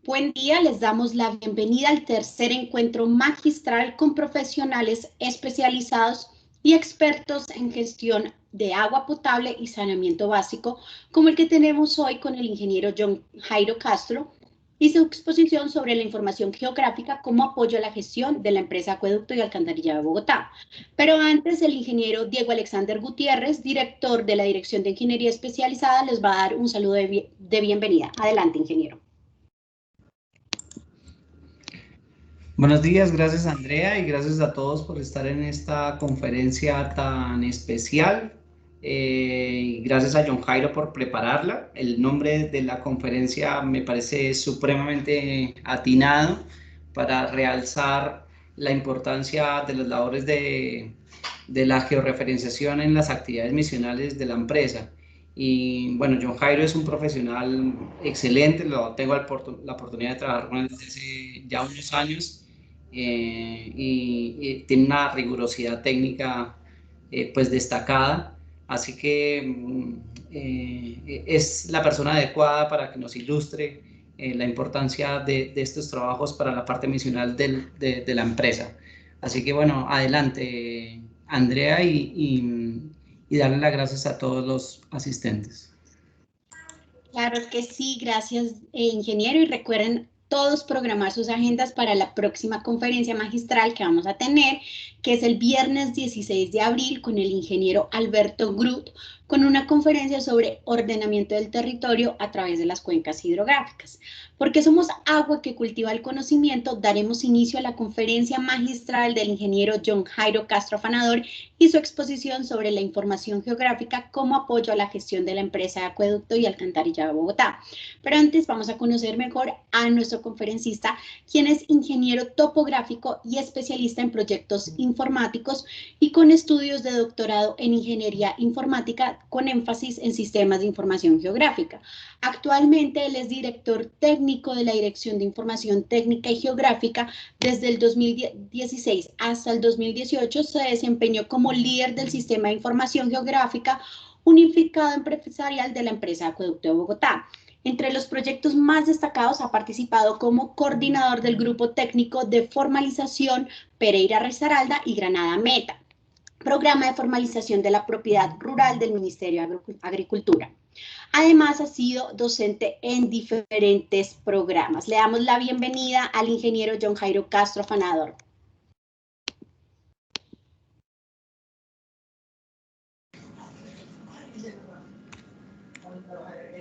Buen día, les damos la bienvenida al tercer encuentro magistral con profesionales especializados y expertos en gestión de agua potable y saneamiento básico, como el que tenemos hoy con el ingeniero John Jairo Castro y su exposición sobre la información geográfica como apoyo a la gestión de la empresa Acueducto y Alcantarillado de Bogotá. Pero antes, el ingeniero Diego Alexander Gutiérrez, director de la Dirección de Ingeniería Especializada, les va a dar un saludo de bienvenida. Adelante, ingeniero. Buenos días, gracias Andrea y gracias a todos por estar en esta conferencia tan especial. Y gracias a John Jairo por prepararla. El nombre de la conferencia me parece supremamente atinado para realzar la importancia de las labores de la georreferenciación en las actividades misionales de la empresa. Y bueno, John Jairo es un profesional excelente, tengo la oportunidad de trabajar con él desde hace ya unos años. Y tiene una rigurosidad técnica pues destacada, así que es la persona adecuada para que nos ilustre la importancia de estos trabajos para la parte misional de la empresa. Así que bueno, adelante Andrea y darle las gracias a todos los asistentes. Claro que sí, gracias ingeniero, y recuerden todos programar sus agendas para la próxima conferencia magistral que vamos a tener, que es el viernes 16 de abril con el ingeniero Alberto Groot, con una conferencia sobre ordenamiento del territorio a través de las cuencas hidrográficas. Porque somos agua que cultiva el conocimiento, daremos inicio a la conferencia magistral del ingeniero John Jairo Castro Afanador y su exposición sobre la información geográfica como apoyo a la gestión de la empresa de Acueducto y Alcantarillado de Bogotá. Pero antes vamos a conocer mejor a nuestro conferencista, quien es ingeniero topográfico y especialista en proyectos informáticos y con estudios de doctorado en ingeniería informática con énfasis en sistemas de información geográfica. Actualmente él es director técnico de la Dirección de Información Técnica y Geográfica. Desde el 2016 hasta el 2018 se desempeñó como líder del sistema de información geográfica unificado empresarial de la empresa Acueducto de Bogotá. Entre los proyectos más destacados ha participado como coordinador del grupo técnico de formalización Pereira Risaralda y Granada Meta, programa de formalización de la propiedad rural del Ministerio de Agricultura. Además, ha sido docente en diferentes programas. Le damos la bienvenida al ingeniero John Jairo Castro Afanador.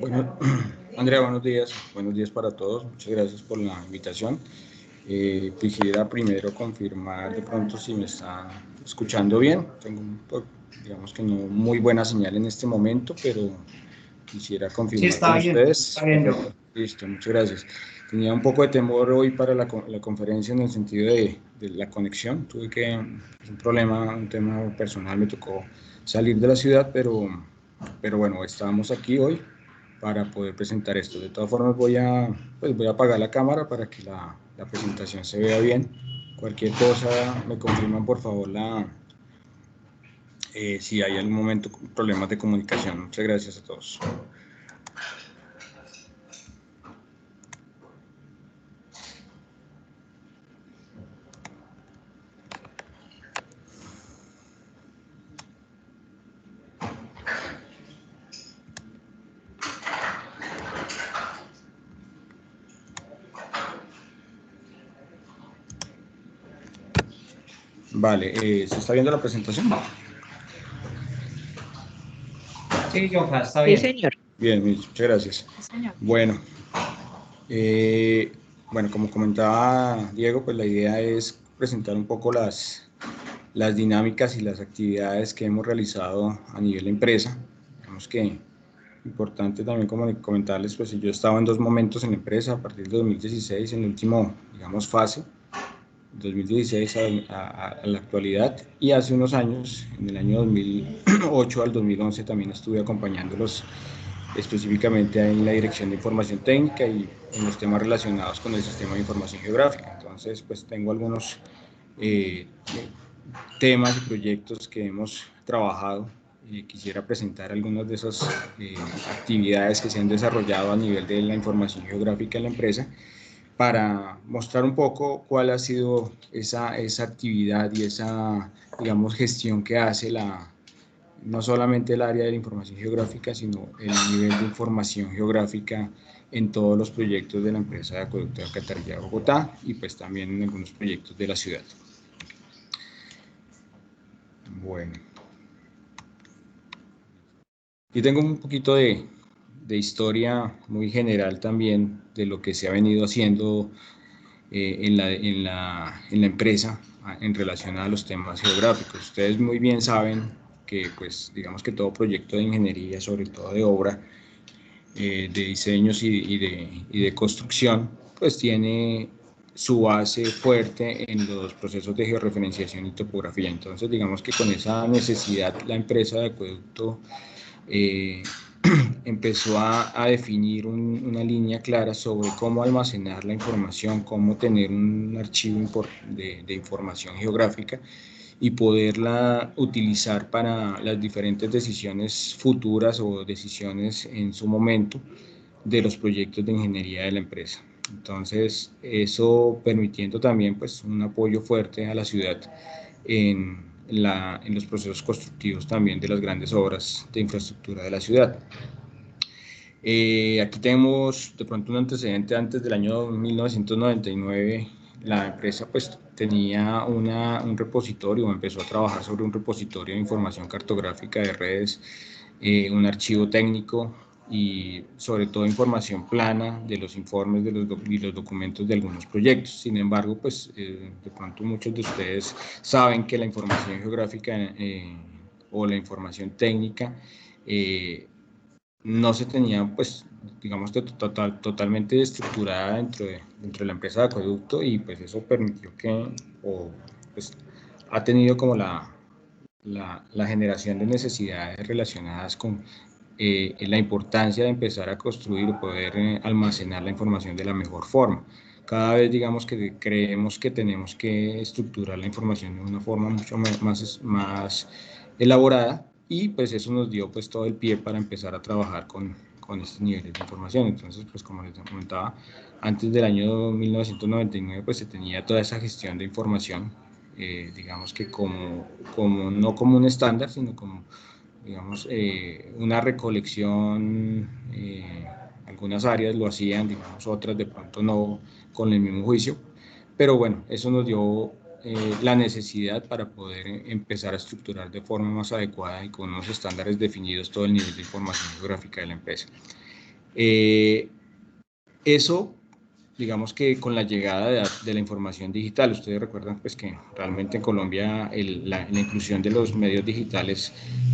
Bueno, Andrea, buenos días para todos, muchas gracias por la invitación. Quisiera primero confirmar de pronto si me está escuchando bien. Tengo digamos que no muy buena señal en este momento, pero quisiera confirmar sí, con ustedes. Está bien. Listo, muchas gracias. Tenía un poco de temor hoy para la conferencia en el sentido de la conexión. Tuve un problema, un tema personal, me tocó salir de la ciudad, pero bueno, estamos aquí hoy para poder presentar esto. De todas formas voy a apagar la cámara para que la presentación se vea bien. Cualquier cosa me confirman por favor si hay algún momento problemas de comunicación. Muchas gracias a todos. Vale, ¿se está viendo la presentación? Sí, Johan, está bien. Sí, señor. Bien, muchas gracias. Sí, señor. Bueno, bueno, como comentaba Diego, pues la idea es presentar un poco las dinámicas y las actividades que hemos realizado a nivel de empresa. Digamos que importante también como comentarles, pues yo he estado en dos momentos en la empresa, a partir de 2016, en el último, digamos, fase, 2016 a la actualidad, y hace unos años, en el año 2008 al 2011, también estuve acompañándolos específicamente en la Dirección de Información Técnica y en los temas relacionados con el Sistema de Información Geográfica. Entonces, pues tengo algunos temas y proyectos que hemos trabajado y quisiera presentar algunas de esas actividades que se han desarrollado a nivel de la información geográfica en la empresa para mostrar un poco cuál ha sido esa actividad y esa, digamos, gestión que hace no solamente el área de la información geográfica, sino el nivel de información geográfica en todos los proyectos de la empresa de Acueducto de Alcantarilla de Bogotá y pues también en algunos proyectos de la ciudad. Bueno, aquí tengo un poquito de historia muy general también de lo que se ha venido haciendo en la empresa en relación a los temas geográficos. Ustedes muy bien saben que, pues, digamos que todo proyecto de ingeniería, sobre todo de obra, de diseños y de construcción, pues tiene su base fuerte en los procesos de georreferenciación y topografía. Entonces, digamos que con esa necesidad, la empresa de Acueducto eh, empezó a definir una línea clara sobre cómo almacenar la información, cómo tener un archivo de información geográfica y poderla utilizar para las diferentes decisiones futuras o decisiones en su momento de los proyectos de ingeniería de la empresa. Entonces, eso permitiendo también pues, un apoyo fuerte a la ciudad en los procesos constructivos también de las grandes obras de infraestructura de la ciudad. Aquí tenemos de pronto un antecedente antes del año 1999. La empresa pues tenía un repositorio, empezó a trabajar sobre un repositorio de información cartográfica de redes, un archivo técnico y sobre todo información plana de los informes y los documentos de algunos proyectos. Sin embargo, pues de pronto muchos de ustedes saben que la información geográfica o la información técnica no se tenía, pues, digamos, totalmente estructurada dentro de la empresa de Acueducto y pues eso permitió pues, ha tenido como la generación de necesidades relacionadas con la importancia de empezar a construir o poder almacenar la información de la mejor forma. Cada vez, digamos, que creemos que tenemos que estructurar la información de una forma mucho más elaborada y pues eso nos dio pues todo el pie para empezar a trabajar con estos niveles de información. Entonces, pues como les comentaba, antes del año 1999 pues se tenía toda esa gestión de información, digamos que no como un estándar, sino como, digamos, una recolección, algunas áreas lo hacían, digamos, otras de pronto no con el mismo juicio, pero bueno, eso nos dio la necesidad para poder empezar a estructurar de forma más adecuada y con unos estándares definidos todo el nivel de información geográfica de la empresa. Eso, digamos que con la llegada de la información digital, ustedes recuerdan pues que realmente en Colombia la inclusión de los medios digitales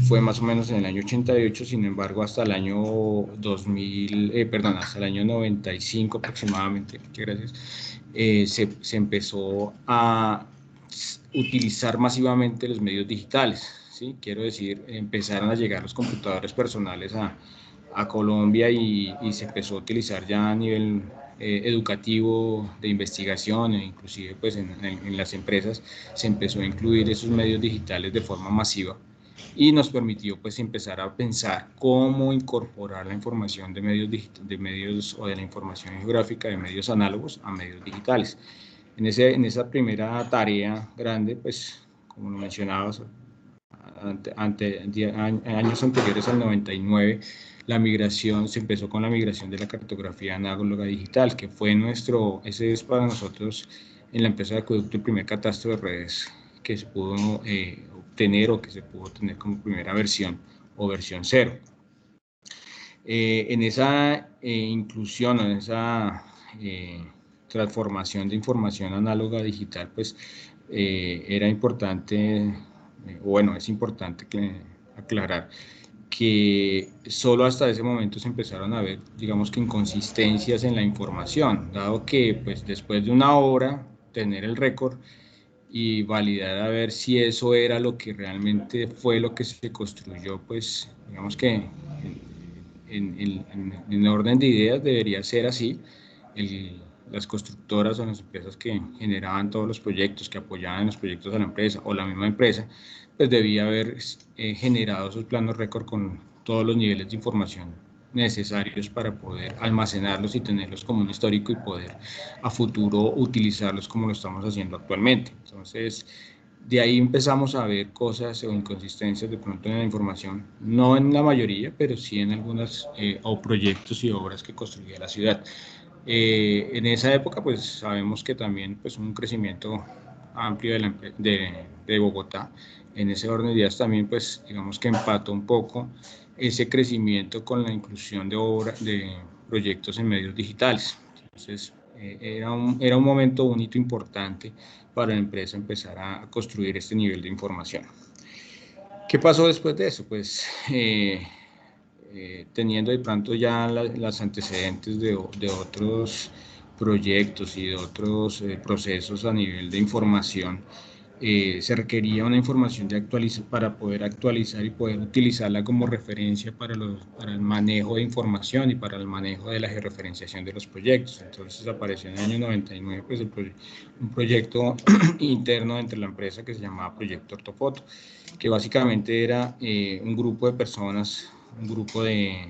fue más o menos en el año 88, sin embargo hasta el año 2000, hasta el año 95 aproximadamente, muchas gracias, se empezó a utilizar masivamente los medios digitales, ¿sí? Quiero decir, empezaron a llegar los computadores personales a Colombia y se empezó a utilizar ya a nivel educativo, de investigación e inclusive pues en las empresas se empezó a incluir esos medios digitales de forma masiva y nos permitió pues empezar a pensar cómo incorporar la información de medios o de la información geográfica de medios análogos a medios digitales. En esa primera tarea grande, pues como lo mencionabas, años anteriores al 99, se empezó con la migración de la cartografía análoga digital, que fue ese es para nosotros en la empresa de Acueducto el primer catastro de redes que se pudo obtener o que se pudo tener como primera versión o versión cero. En esa inclusión, en esa transformación de información análoga a digital, pues era importante, bueno, es importante aclarar que solo hasta ese momento se empezaron a ver, digamos que inconsistencias en la información, dado que pues después de una hora tener el récord y validar a ver si eso era lo que realmente fue lo que se construyó, pues digamos que en orden de ideas debería ser así. Las constructoras o las empresas que generaban todos los proyectos, que apoyaban los proyectos a la empresa o la misma empresa, pues debía haber generado esos planos récord con todos los niveles de información necesarios para poder almacenarlos y tenerlos como un histórico y poder a futuro utilizarlos como lo estamos haciendo actualmente. Entonces, de ahí empezamos a ver cosas o inconsistencias de pronto en la información, no en la mayoría, pero sí en algunas o proyectos y obras que construía la ciudad. En esa época, pues sabemos que también pues, un crecimiento amplio de Bogotá. En ese orden de ideas también, pues, digamos que empató un poco ese crecimiento con la inclusión de proyectos en medios digitales. Entonces, era un momento, un hito importante para la empresa empezar a construir este nivel de información. ¿Qué pasó después de eso? Pues teniendo de pronto ya las antecedentes de otros proyectos y de otros procesos a nivel de información, se requería una información para poder actualizar y poder utilizarla como referencia para el manejo de información y para el manejo de la georreferenciación de los proyectos. Entonces apareció en el año 99 pues, un proyecto interno entre la empresa que se llamaba Proyecto Ortofoto, que básicamente era un grupo de personas, un grupo de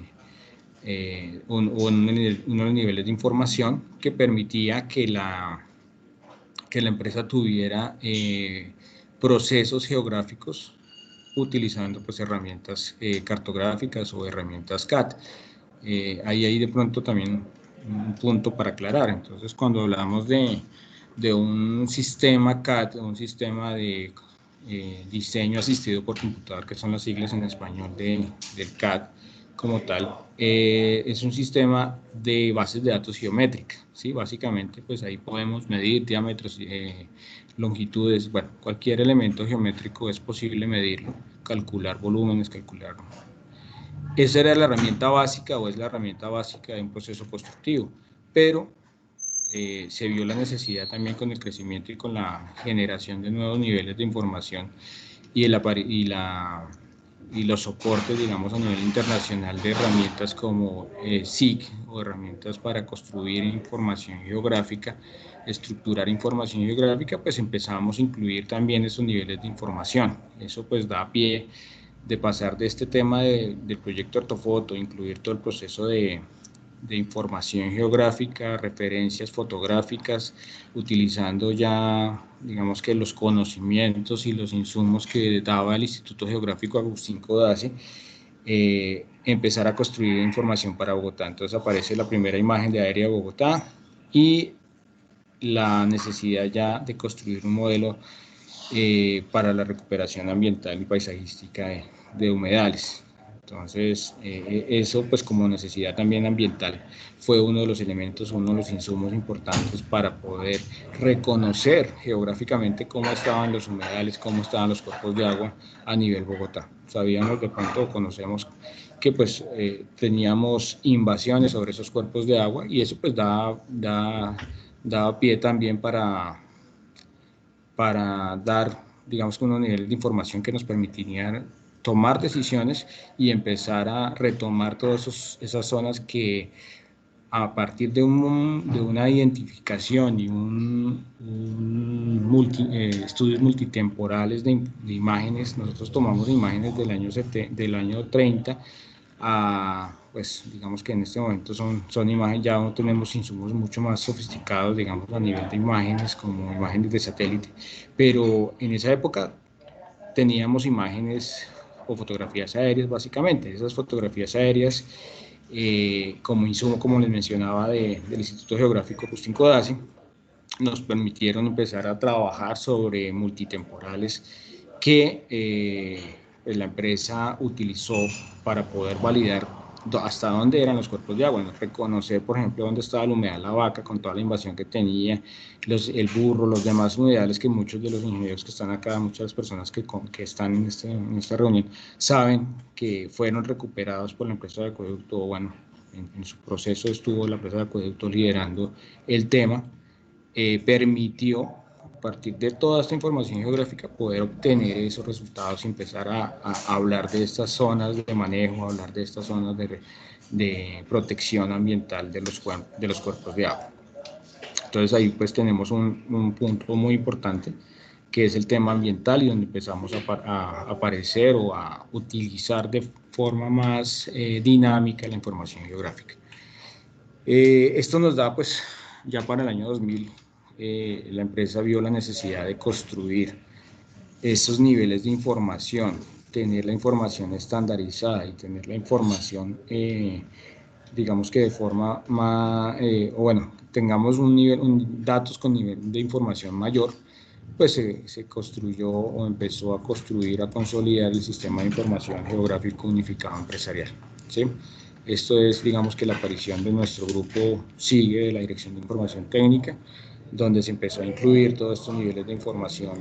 unos niveles de información que permitía que la empresa tuviera procesos geográficos utilizando pues herramientas cartográficas o herramientas CAD. Ahí de pronto también un punto para aclarar. Entonces, cuando hablamos de un sistema CAD, un sistema de diseño asistido por computador, que son las siglas en español del CAD como tal, es un sistema de bases de datos geométricas, ¿sí? Básicamente, pues ahí podemos medir diámetros, longitudes, bueno, cualquier elemento geométrico es posible medirlo, calcular volúmenes, calcular. Esa era la herramienta básica o es la herramienta básica de un proceso constructivo, pero se vio la necesidad también con el crecimiento y con la generación de nuevos niveles de información y los soportes, digamos, a nivel internacional de herramientas como SIG o herramientas para construir información geográfica, estructurar información geográfica, pues empezamos a incluir también esos niveles de información. Eso pues da pie de pasar de este tema del proyecto Ortofoto, incluir todo el proceso de información geográfica, referencias fotográficas, utilizando ya, digamos que los conocimientos y los insumos que daba el Instituto Geográfico Agustín Codazzi, empezar a construir información para Bogotá. Entonces aparece la primera imagen de aérea de Bogotá y la necesidad ya de construir un modelo para la recuperación ambiental y paisajística de humedales. Entonces, eso pues como necesidad también ambiental fue uno de los elementos, uno de los insumos importantes para poder reconocer geográficamente cómo estaban los humedales, cómo estaban los cuerpos de agua a nivel Bogotá. Sabíamos de pronto, conocemos que pues teníamos invasiones sobre esos cuerpos de agua y eso pues daba pie también para dar, digamos, unos niveles de información que nos permitirían tomar decisiones y empezar a retomar todas esas zonas que a partir de una identificación y estudios multitemporales de imágenes, nosotros tomamos imágenes del año 30 a, pues digamos que en este momento son imágenes, ya no tenemos insumos mucho más sofisticados, digamos a nivel de imágenes, como imágenes de satélite, pero en esa época teníamos imágenes o fotografías aéreas básicamente. Esas fotografías aéreas como insumo, como les mencionaba, del Instituto Geográfico Agustín Codazzi, nos permitieron empezar a trabajar sobre multitemporales que la empresa utilizó para poder validar hasta dónde eran los cuerpos de agua, ¿no? Reconocer, por ejemplo, dónde estaba la humedad de la vaca con toda la invasión que tenía, el burro, los demás humedales que muchos de los ingenieros que están acá, muchas personas que están en esta reunión, saben que fueron recuperados por la empresa de acueducto, bueno, en su proceso estuvo la empresa de acueducto liderando el tema, permitió, a partir de toda esta información geográfica, poder obtener esos resultados y empezar a hablar de estas zonas de manejo, hablar de estas zonas de protección ambiental de los cuerpos de agua. Entonces ahí pues tenemos un punto muy importante, que es el tema ambiental, y donde empezamos a aparecer o a utilizar de forma más dinámica la información geográfica. Esto nos da, pues, ya para el año 2000, la empresa vio la necesidad de construir estos niveles de información, tener la información estandarizada y tener la información, digamos que de forma más, o bueno, tengamos datos con nivel de información mayor, pues se construyó o empezó a construir, a consolidar el sistema de información geográfico unificado empresarial, ¿sí? Esto es, digamos que la aparición de nuestro grupo SIGUE, de la Dirección de Información Técnica, donde se empezó a incluir todos estos niveles de información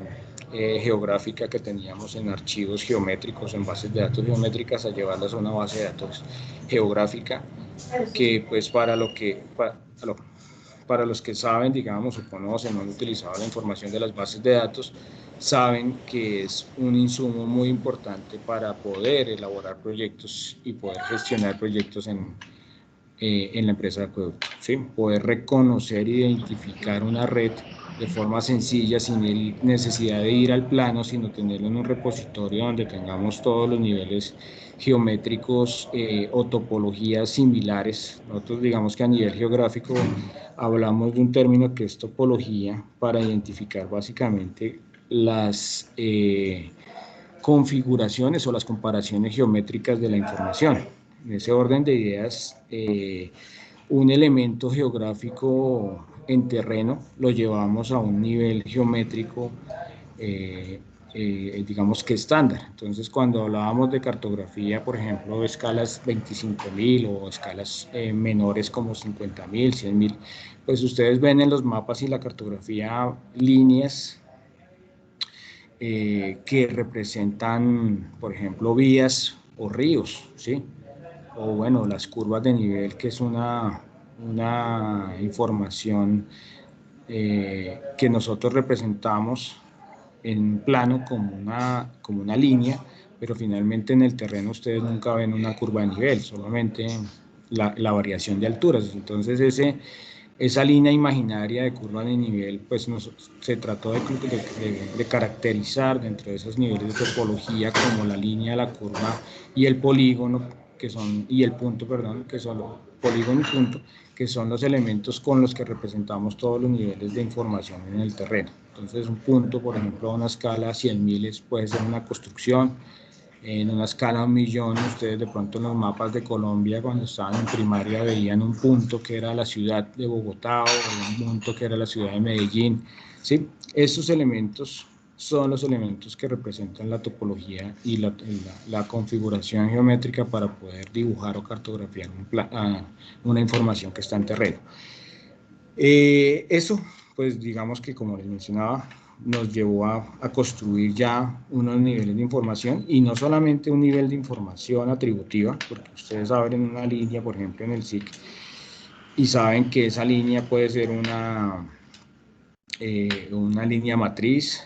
geográfica que teníamos en archivos geométricos, en bases de datos geométricas, a llevarlas a una base de datos geográfica, que pues para los que saben, digamos, o conocen o han utilizado la información de las bases de datos, saben que es un insumo muy importante para poder elaborar proyectos y poder gestionar proyectos en la empresa de acueducto, ¿sí? Poder reconocer e identificar una red de forma sencilla, sin necesidad de ir al plano, sino tenerlo en un repositorio donde tengamos todos los niveles geométricos o topologías similares. Nosotros digamos que a nivel geográfico hablamos de un término que es topología, para identificar básicamente las configuraciones o las comparaciones geométricas de la información. En ese orden de ideas, un elemento geográfico en terreno lo llevamos a un nivel geométrico, digamos que estándar. Entonces, cuando hablábamos de cartografía, por ejemplo, de escalas 25.000 o escalas menores como 50.000, 100.000, pues ustedes ven en los mapas y la cartografía líneas que representan, por ejemplo, vías o ríos, ¿sí? O bueno, las curvas de nivel, que es una información que nosotros representamos en plano como una línea, pero finalmente en el terreno ustedes nunca ven una curva de nivel, solamente la variación de alturas. Entonces esa línea imaginaria de curva de nivel, pues se trató de caracterizar dentro de esos niveles de topología como la línea, la curva y el polígono, y el punto, perdón, que son los polígono y punto, que son los elementos con los que representamos todos los niveles de información en el terreno. Entonces un punto, por ejemplo, a una escala 100.000 puede ser una construcción. En una escala 1.000.000, ustedes de pronto en los mapas de Colombia, cuando estaban en primaria, veían un punto que era la ciudad de Bogotá o un punto que era la ciudad de Medellín, ¿sí? Estos elementos son los elementos que representan la topología y la configuración geométrica para poder dibujar o cartografiar una información que está en terreno. Eso, pues digamos que, como les mencionaba, nos llevó a construir ya unos niveles de información, y no solamente un nivel de información atributiva, porque ustedes abren una línea, por ejemplo, en el SIC, y saben que esa línea puede ser una línea matriz,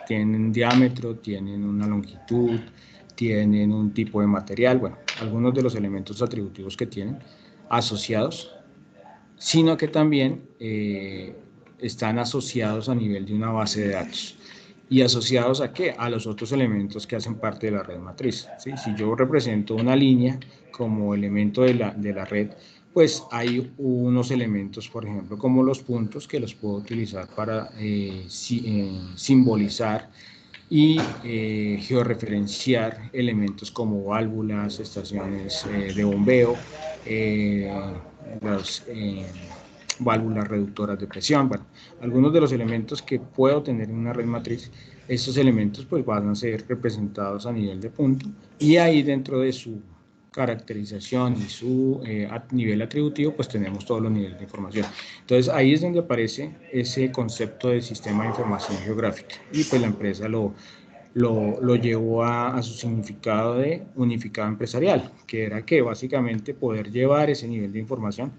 tienen diámetro, tienen una longitud, tienen un tipo de material, bueno, algunos de los elementos atributivos que tienen asociados, sino que también están asociados a nivel de una base de datos. ¿Y asociados a qué? A los otros elementos que hacen parte de la red matriz, ¿sí? Si yo represento una línea como elemento de la red, pues hay unos elementos, por ejemplo, como los puntos, que los puedo utilizar para simbolizar y georreferenciar elementos como válvulas, estaciones de bombeo, válvulas reductoras de presión, bueno, algunos de los elementos que puedo tener en una red matriz. Estos elementos pues van a ser representados a nivel de punto, y ahí dentro de su caracterización y su nivel atributivo, pues tenemos todos los niveles de información. Entonces ahí es donde aparece ese concepto de sistema de información geográfica, y pues la empresa lo llevó a su significado de unificado empresarial, que era que básicamente poder llevar ese nivel de información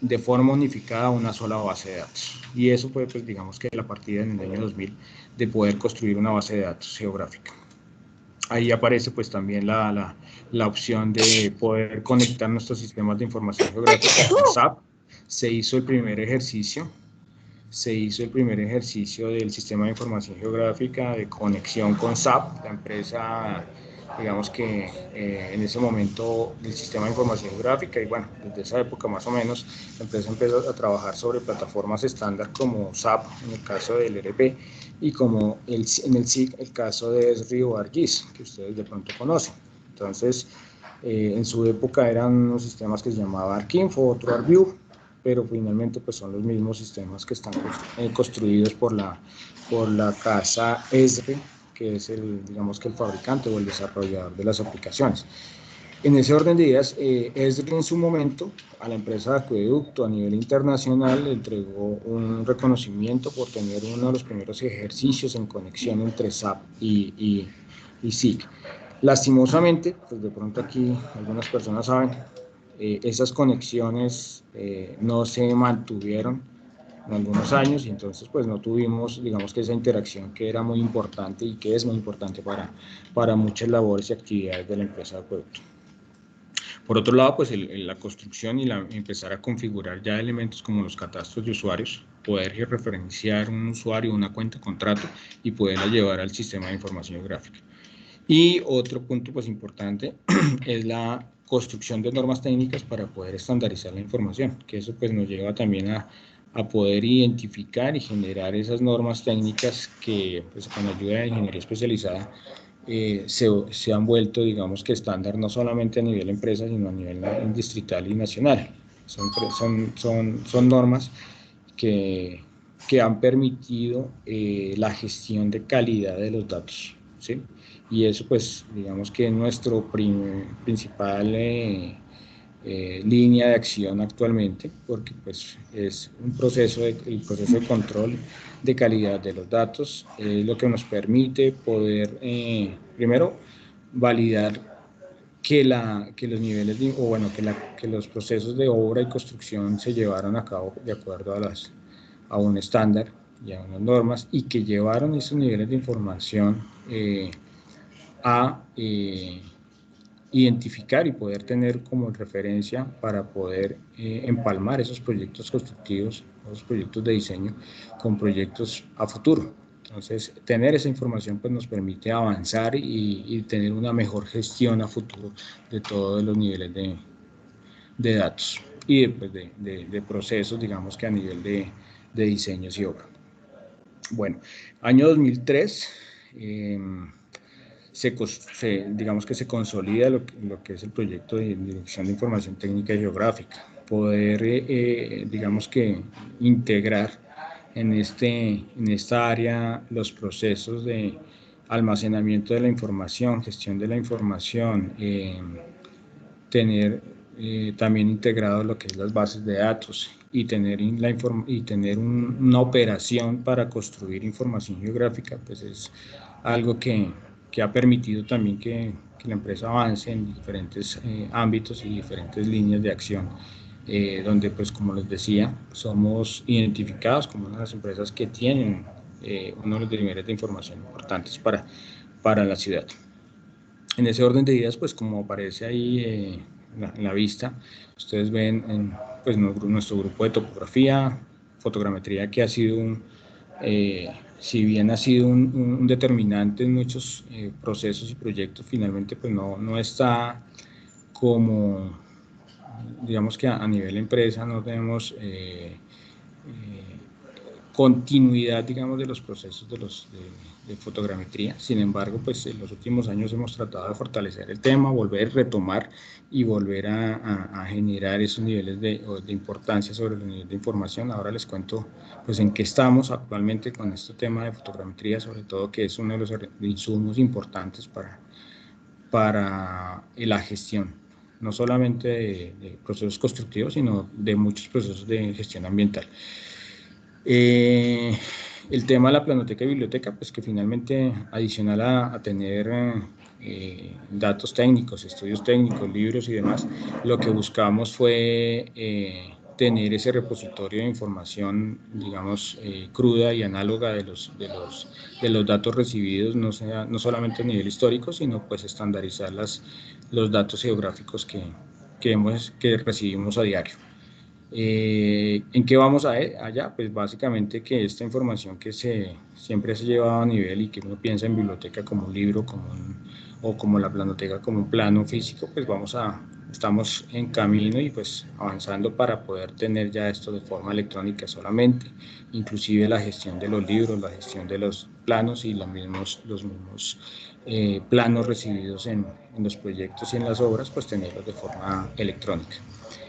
de forma unificada a una sola base de datos. Y eso fue, pues digamos que la partida en el año 2000 de poder construir una base de datos geográfica. Ahí aparece pues también la opción de poder conectar nuestros sistemas de información geográfica con SAP. Se hizo el primer ejercicio del sistema de información geográfica de conexión con SAP, la empresa, digamos que en ese momento del sistema de información geográfica, y bueno, desde esa época más o menos, la empresa empezó a trabajar sobre plataformas estándar como SAP, en el caso del ERP, y como en el SIG, el caso de Esri o ArcGIS, que ustedes de pronto conocen. Entonces, en su época eran unos sistemas que se llamaban ArcInfo, otro ArcView, pero finalmente pues son los mismos sistemas que están construidos por la casa Esri, que es digamos que el fabricante o el desarrollador de las aplicaciones. En ese orden de ideas, Esri en su momento a la empresa de Acueducto a nivel internacional le entregó un reconocimiento por tener uno de los primeros ejercicios en conexión entre SAP y SIG. Lastimosamente, pues de pronto aquí algunas personas saben, esas conexiones no se mantuvieron en algunos años, y entonces pues no tuvimos, digamos que esa interacción que era muy importante y que es muy importante para muchas labores y actividades de la empresa de Acueducto. Por otro lado, pues la construcción y empezar a configurar ya elementos como los catastros de usuarios, poder referenciar un usuario, una cuenta, contrato, y poderla llevar al sistema de información geográfica. Y otro punto pues importante es la construcción de normas técnicas para poder estandarizar la información, que eso pues nos lleva también a poder identificar y generar esas normas técnicas que pues con ayuda de ingeniería especializada se han vuelto, digamos que estándar no solamente a nivel empresa, sino a nivel distrital y nacional. Son normas que han permitido la gestión de calidad de los datos, ¿sí? Y eso pues digamos que es nuestro principal línea de acción actualmente, porque pues es el proceso de control de calidad de los datos, lo que nos permite poder primero validar que los niveles que los procesos de obra y construcción se llevaron a cabo de acuerdo a un estándar y a unas normas, y que llevaron esos niveles de información a identificar y poder tener como referencia para poder empalmar esos proyectos constructivos, esos proyectos de diseño con proyectos a futuro. Entonces, tener esa información pues nos permite avanzar y tener una mejor gestión a futuro de todos los niveles de datos y de procesos, digamos que a nivel de diseños y obra. Bueno, año 2003, digamos que se consolida lo que es el proyecto de Dirección de Información Técnica y Geográfica, poder, digamos que integrar en esta área los procesos de almacenamiento de la información, gestión de la información, tener también integrado lo que es las bases de datos y tener una operación para construir información geográfica, pues es algo que ha permitido también que la empresa avance en diferentes ámbitos y diferentes líneas de acción, donde pues como les decía, somos identificados como una de las empresas que tienen uno de los niveles de información importantes para la ciudad. En ese orden de ideas, pues como aparece ahí en la vista, ustedes ven pues, nuestro grupo de topografía, fotogrametría, que ha sido si bien ha sido un determinante en muchos procesos y proyectos, finalmente pues no está como, digamos que a nivel empresa no tenemos continuidad, digamos, de los procesos de fotogrametría. Sin embargo, pues en los últimos años hemos tratado de fortalecer el tema, volver a retomar y volver a generar esos niveles de importancia sobre los niveles de información. Ahora les cuento pues en qué estamos actualmente con este tema de fotogrametría, sobre todo que es uno de los insumos importantes para la gestión no solamente de procesos constructivos, sino de muchos procesos de gestión ambiental. El tema de la planoteca y biblioteca, pues que finalmente, adicional a tener datos técnicos, estudios técnicos, libros y demás, lo que buscamos fue tener ese repositorio de información, digamos, cruda y análoga de los datos recibidos, no solamente a nivel histórico, sino pues estandarizar los datos geográficos que recibimos a diario. ¿En qué vamos allá? Pues básicamente que esta información que siempre se lleva a nivel y que uno piensa en biblioteca como un libro o como la planoteca como un plano físico, pues estamos en camino y pues avanzando para poder tener ya esto de forma electrónica solamente, inclusive la gestión de los libros, la gestión de los planos y los mismos planos recibidos en los proyectos y en las obras, pues tenerlos de forma electrónica.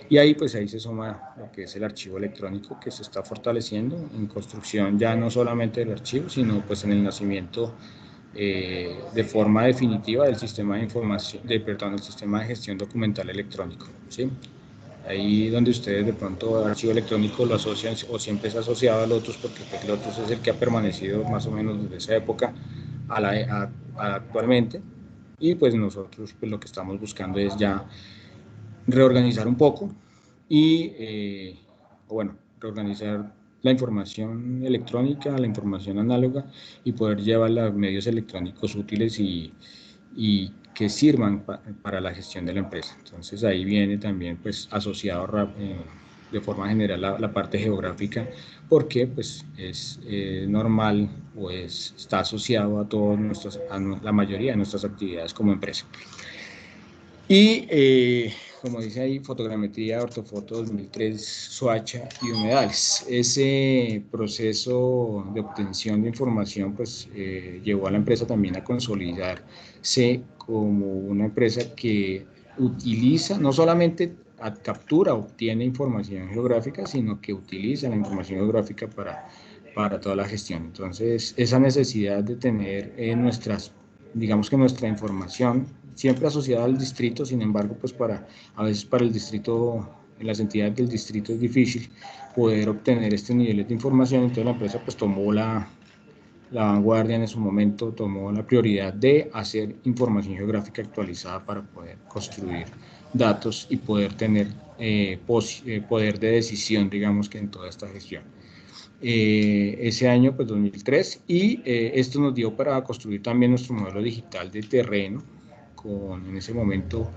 Y ahí se suma lo que es el archivo electrónico, que se está fortaleciendo en construcción ya no solamente del archivo, sino pues en el nacimiento de forma definitiva del sistema de información, el sistema de gestión documental electrónico, ¿sí? Ahí donde ustedes de pronto el archivo electrónico lo asocian o siempre se ha asociado a Lotus, porque pues, Lotus es el que ha permanecido más o menos desde esa época a actualmente, y pues nosotros pues lo que estamos buscando es ya reorganizar un poco y, reorganizar la información electrónica, la información análoga y poder llevarla a medios electrónicos útiles y que sirvan para la gestión de la empresa. Entonces ahí viene también pues asociado de forma general la parte geográfica, porque pues es normal o está asociado a la mayoría de nuestras actividades como empresa. Y como dice ahí, fotogrametría, ortofoto 2003, Soacha y humedales. Ese proceso de obtención de información pues llevó a la empresa también a consolidarse como una empresa que utiliza, no solamente captura, obtiene información geográfica, sino que utiliza la información geográfica para toda la gestión. Entonces, esa necesidad de tener digamos que nuestra información siempre asociada al distrito, sin embargo, pues a veces para el distrito, en las entidades del distrito es difícil poder obtener este nivel de información, entonces la empresa pues tomó la vanguardia en su momento, tomó la prioridad de hacer información geográfica actualizada para poder construir datos y poder tener poder de decisión, digamos que en toda esta gestión. Ese año, pues 2003, y esto nos dio para construir también nuestro modelo digital de terreno, con en ese momento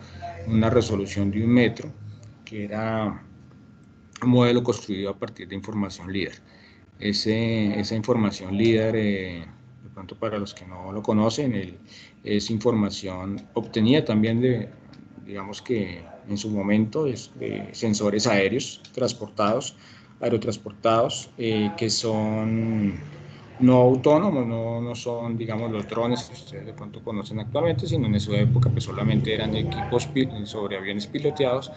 una resolución de 1 metro, que era un modelo construido a partir de información líder. Esa información líder, de pronto para los que no lo conocen, es información obtenida también digamos que en su momento, de sensores aéreos aerotransportados, que son no autónomos, no son, digamos, los drones que ustedes de pronto conocen actualmente, sino en su época pues solamente eran equipos sobre aviones piloteados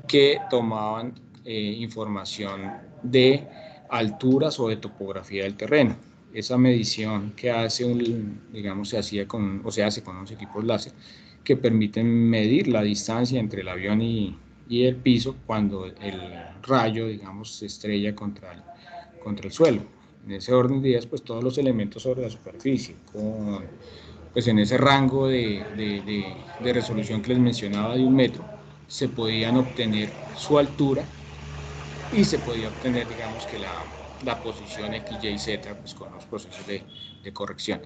que tomaban información de alturas o de topografía del terreno. Esa medición que digamos, se hace con unos equipos láser que permiten medir la distancia entre el avión y el piso cuando el rayo, digamos, se estrella contra el suelo. En ese orden de ideas, pues todos los elementos sobre la superficie, pues en ese rango de resolución que les mencionaba de 1 metro, se podían obtener su altura y se podía obtener, digamos, que la posición X, Y, Z, pues con los procesos de corrección.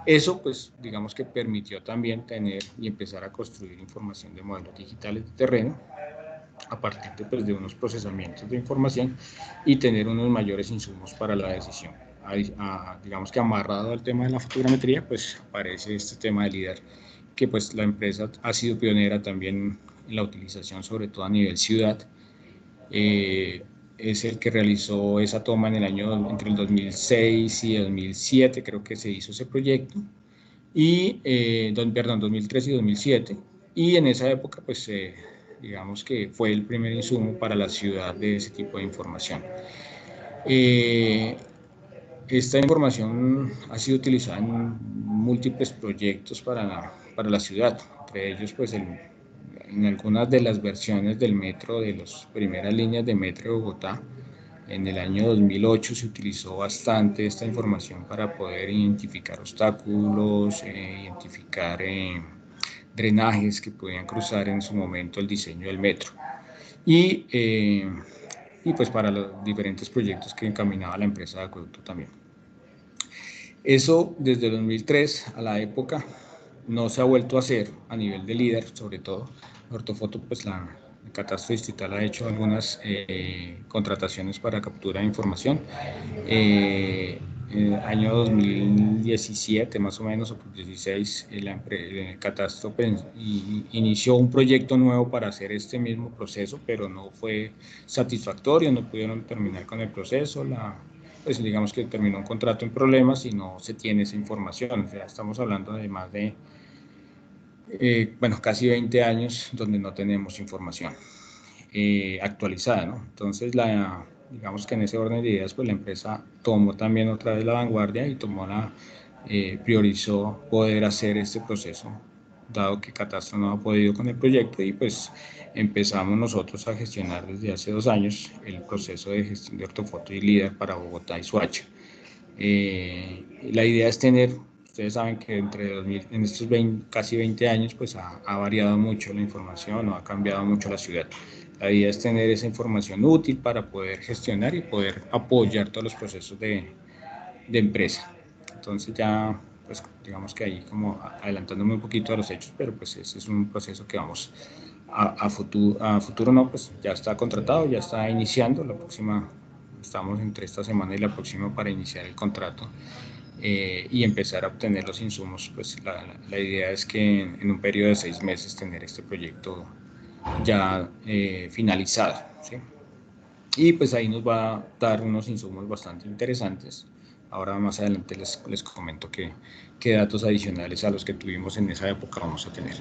Eso, pues, digamos que permitió también tener y empezar a construir información de modelos digitales de terreno a partir de unos procesamientos de información y tener unos mayores insumos para la decisión. Digamos que amarrado al tema de la fotogrametría, pues aparece este tema de LIDAR, que pues la empresa ha sido pionera también en la utilización, sobre todo a nivel ciudad. Es el que realizó esa toma entre el 2006 y el 2007, creo que se hizo ese proyecto, y 2003 y 2007, y en esa época pues digamos que fue el primer insumo para la ciudad de ese tipo de información. Esta información ha sido utilizada en múltiples proyectos para la ciudad, entre ellos pues en algunas de las versiones del metro, de las primeras líneas de metro de Bogotá, en el año 2008 se utilizó bastante esta información para poder identificar obstáculos, identificar drenajes que podían cruzar en su momento el diseño del metro. Y pues para los diferentes proyectos que encaminaba la empresa de acueducto también. Eso desde 2003 a la época no se ha vuelto a hacer a nivel de líder, sobre todo. Ortofoto, pues el Catastro Distrital ha hecho algunas contrataciones para captura de información. En el año 2017, más o menos, o 2016, el Catastro inició un proyecto nuevo para hacer este mismo proceso, pero no fue satisfactorio, no pudieron terminar con el proceso. Pues digamos que terminó un contrato en problemas y no se tiene esa información. O sea, estamos hablando de más de, bueno, casi 20 años donde no tenemos información actualizada, ¿no? Entonces, digamos que en ese orden de ideas, pues la empresa tomó también otra vez la vanguardia y priorizó poder hacer este proceso, dado que Catastro no ha podido con el proyecto, y pues empezamos nosotros a gestionar desde hace 2 años el proceso de gestión de ortofoto y líder para Bogotá y Soacha. La idea es tener, ustedes saben que en estos casi 20 años pues ha variado mucho la información, o ha cambiado mucho la ciudad. La idea es tener esa información útil para poder gestionar y poder apoyar todos los procesos de empresa. Entonces ya, pues digamos que ahí como adelantándome un poquito a los hechos, pero pues ese es un proceso que vamos a futuro no, pues ya está contratado, ya está iniciando. La próxima, estamos entre esta semana y la próxima para iniciar el contrato y empezar a obtener los insumos. Pues la idea es que en un periodo de 6 meses tener este proyecto ya finalizado, ¿sí? Y pues ahí nos va a dar unos insumos bastante interesantes. Ahora más adelante les comento qué datos adicionales a los que tuvimos en esa época vamos a tener.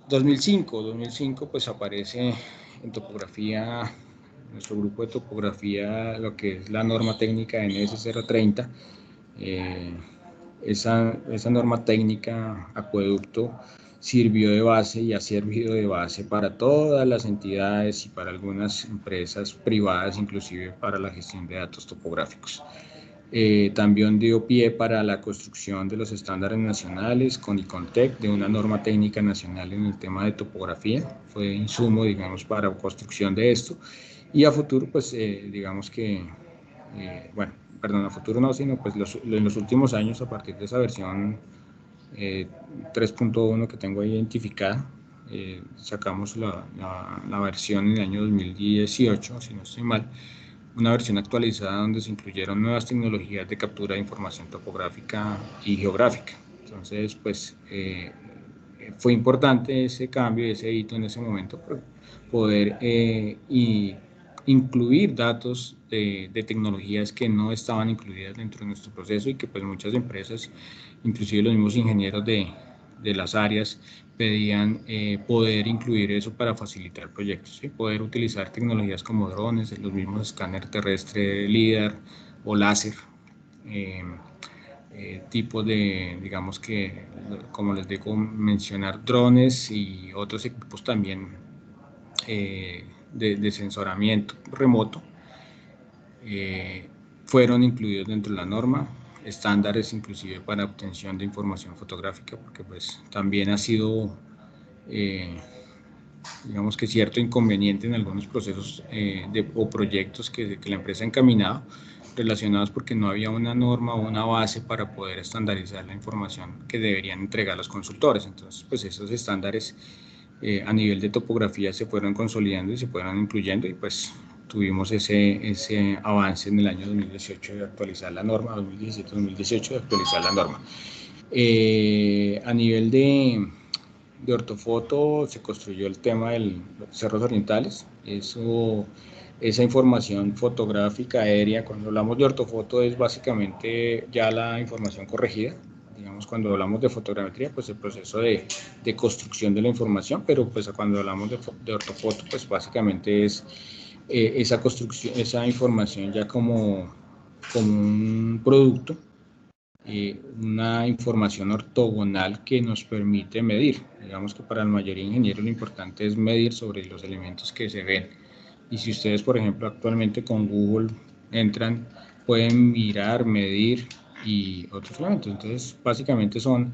2005 pues aparece en topografía, nuestro grupo de topografía, lo que es la norma técnica NS 030. Esa norma técnica acueducto sirvió de base y ha servido de base para todas las entidades y para algunas empresas privadas, inclusive para la gestión de datos topográficos. También dio pie para la construcción de los estándares nacionales con ICONTEC, de una norma técnica nacional en el tema de topografía. Fue insumo, digamos, para construcción de esto. Y a futuro, pues, digamos que, bueno, perdón, a futuro no, sino pues en los últimos años, a partir de esa versión 3.1 que tengo identificada, sacamos la versión en el año 2018, si no estoy mal, una versión actualizada donde se incluyeron nuevas tecnologías de captura de información topográfica y geográfica. Entonces, pues, fue importante ese cambio, ese hito en ese momento, por poder incluir datos de tecnologías que no estaban incluidas dentro de nuestro proceso, y que pues muchas empresas, inclusive los mismos ingenieros de las áreas, pedían poder incluir eso para facilitar proyectos, ¿sí? Poder utilizar tecnologías como drones, los mismos escáner terrestre LIDAR o láser, tipos de, digamos que, como les digo, mencionar drones y otros equipos también de sensoramiento remoto, fueron incluidos dentro de la norma. Estándares inclusive para obtención de información fotográfica, porque pues también ha sido digamos que cierto inconveniente en algunos procesos o proyectos que la empresa ha encaminado, relacionados porque no había una norma o una base para poder estandarizar la información que deberían entregar los consultores. Entonces, pues esos estándares a nivel de topografía se fueron consolidando y se fueron incluyendo, y pues tuvimos ese avance en el año 2018 de actualizar la norma, 2017-2018 de actualizar la norma. A nivel de ortofoto se construyó el tema de los cerros orientales. Esa información fotográfica aérea, cuando hablamos de ortofoto, es básicamente ya la información corregida. Digamos, cuando hablamos de fotogrametría, pues el proceso de construcción de la información, pero pues cuando hablamos de ortofoto, pues básicamente es esa construcción, esa información ya como un producto una información ortogonal que nos permite medir. Digamos que para la mayoría de ingenieros lo importante es medir sobre los elementos que se ven. Y si ustedes, por ejemplo, actualmente con Google entran, pueden mirar, medir y otros elementos. Entonces, básicamente son,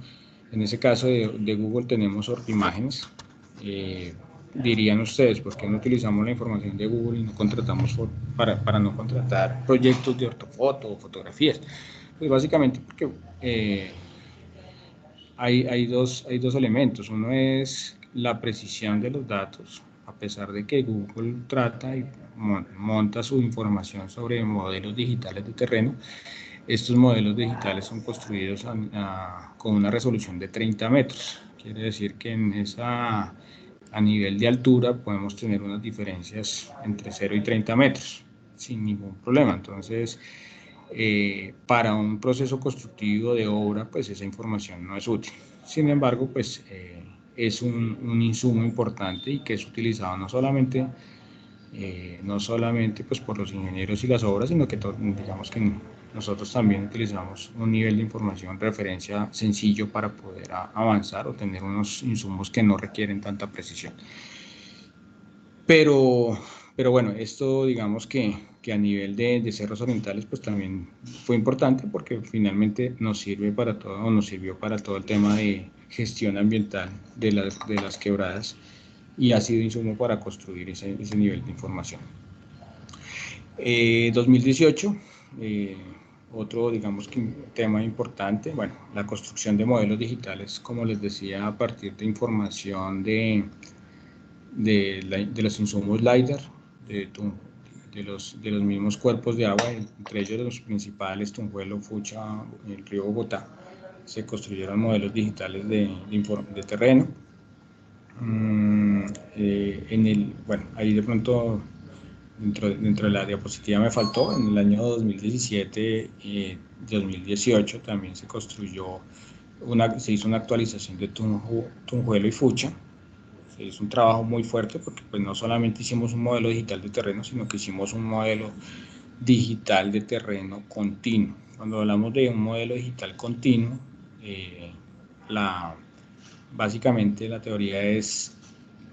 en ese caso de Google tenemos ortoimágenes. Dirían ustedes, ¿por qué no utilizamos la información de Google y no contratamos para no contratar proyectos de ortofoto o fotografías? Pues básicamente porque hay dos elementos. Uno es la precisión de los datos, a pesar de que Google trata y monta su información sobre modelos digitales de terreno. Estos modelos digitales son construidos con una resolución de 30 metros. Quiere decir que a nivel de altura podemos tener unas diferencias entre 0 y 30 metros sin ningún problema. Entonces, para un proceso constructivo de obra, pues esa información no es útil. Sin embargo, pues es un insumo importante y que es utilizado no solamente pues por los ingenieros y las obras, sino que digamos que nosotros también utilizamos un nivel de información referencia sencillo para poder avanzar o tener unos insumos que no requieren tanta precisión. Pero bueno, esto digamos que a nivel de Cerros Orientales pues también fue importante porque finalmente nos sirve para todo, o nos sirvió para todo el tema de gestión ambiental de las quebradas y ha sido insumo para construir ese nivel de información. 2018, otro digamos que un tema importante, bueno, la construcción de modelos digitales, como les decía, a partir de información de los insumos LiDAR, de los mismos cuerpos de agua, entre ellos los principales, Tunjuelo, Fucha, el río Bogotá, se construyeron modelos digitales de terreno. Bueno, ahí de pronto, dentro de la diapositiva me faltó, en el año 2017 y 2018 también se construyó, se hizo una actualización de Tunjuelo y Fucha. Es un trabajo muy fuerte porque pues no solamente hicimos un modelo digital de terreno, sino que hicimos un modelo digital de terreno continuo. Cuando hablamos de un modelo digital continuo, básicamente la teoría es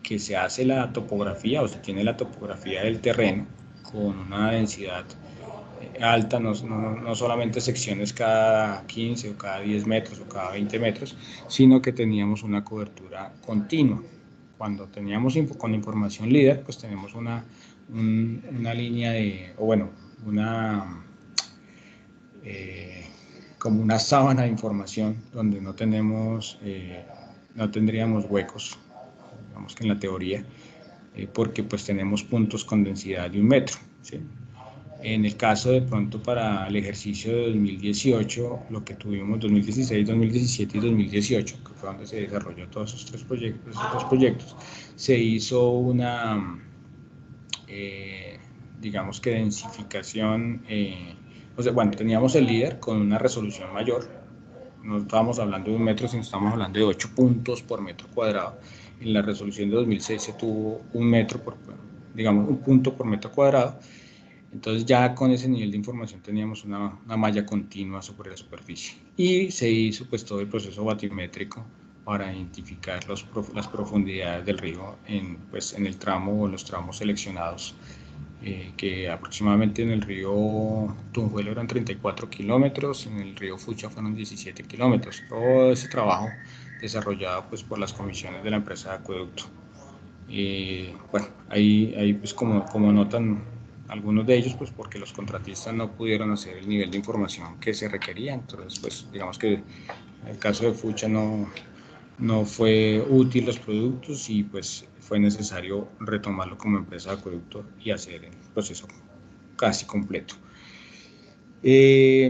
que se hace la topografía o se tiene la topografía del terreno con una densidad alta, no solamente secciones cada 15 o cada 10 metros o cada 20 metros, sino que teníamos una cobertura continua. Cuando teníamos con información LiDAR, pues tenemos una línea como una sábana de información donde no tendríamos huecos, digamos que en la teoría, porque pues tenemos puntos con densidad de 1 metro, ¿sí? En el caso de pronto para el ejercicio de 2018, lo que tuvimos 2016, 2017 y 2018, que fue donde se desarrolló todos esos tres proyectos, se hizo una, digamos que densificación, bueno, teníamos el LiDAR con una resolución mayor, no estábamos hablando de 1 metro, sino estamos hablando de 8 puntos por metro cuadrado. En la resolución de 2006 se tuvo 1 metro digamos, 1 punto por metro cuadrado. Entonces ya con ese nivel de información teníamos una malla continua sobre la superficie y se hizo pues todo el proceso batimétrico para identificar las profundidades del río en el tramo o los tramos seleccionados, que aproximadamente en el río Tunjuelo eran 34 kilómetros, en el río Fucha fueron 17 kilómetros. Todo ese trabajo desarrollado pues por las comisiones de la empresa de acueducto. Bueno, ahí pues como notan algunos de ellos, pues porque los contratistas no pudieron hacer el nivel de información que se requería. Entonces, pues digamos que en el caso de Fucha no fue útil los productos y pues fue necesario retomarlo como empresa de acueducto y hacer el proceso casi completo. Y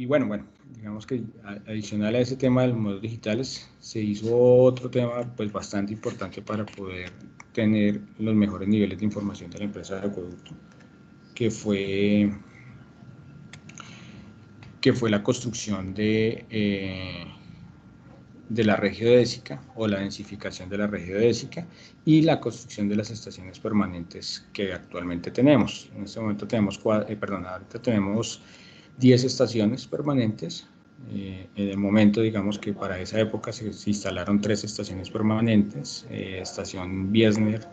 bueno, digamos que adicional a ese tema de los modelos digitales, se hizo otro tema pues bastante importante para poder tener los mejores niveles de información de la empresa de acueducto, que fue la construcción de la red geodésica o la densificación de la red geodésica y la construcción de las estaciones permanentes que actualmente tenemos. En este momento tenemos, ahorita tenemos 10 estaciones permanentes En el momento, digamos que para esa época se instalaron 3 estaciones permanentes, estación Biesner,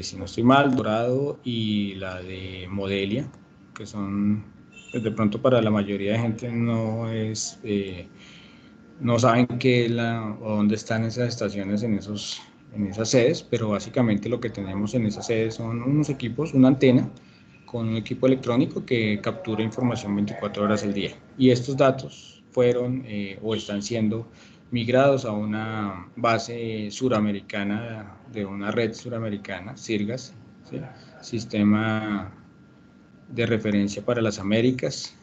si no estoy mal, Dorado y la de Modelia, que son, pues de pronto para la mayoría de gente no saben qué es o dónde están esas estaciones en esas sedes, pero básicamente lo que tenemos en esas sedes son unos equipos, una antena con un equipo electrónico que captura información 24 horas al día. Y estos datos fueron o están siendo migrados a una base suramericana, de una red suramericana, SIRGAS, ¿sí? Sistema de referencia para las Américas.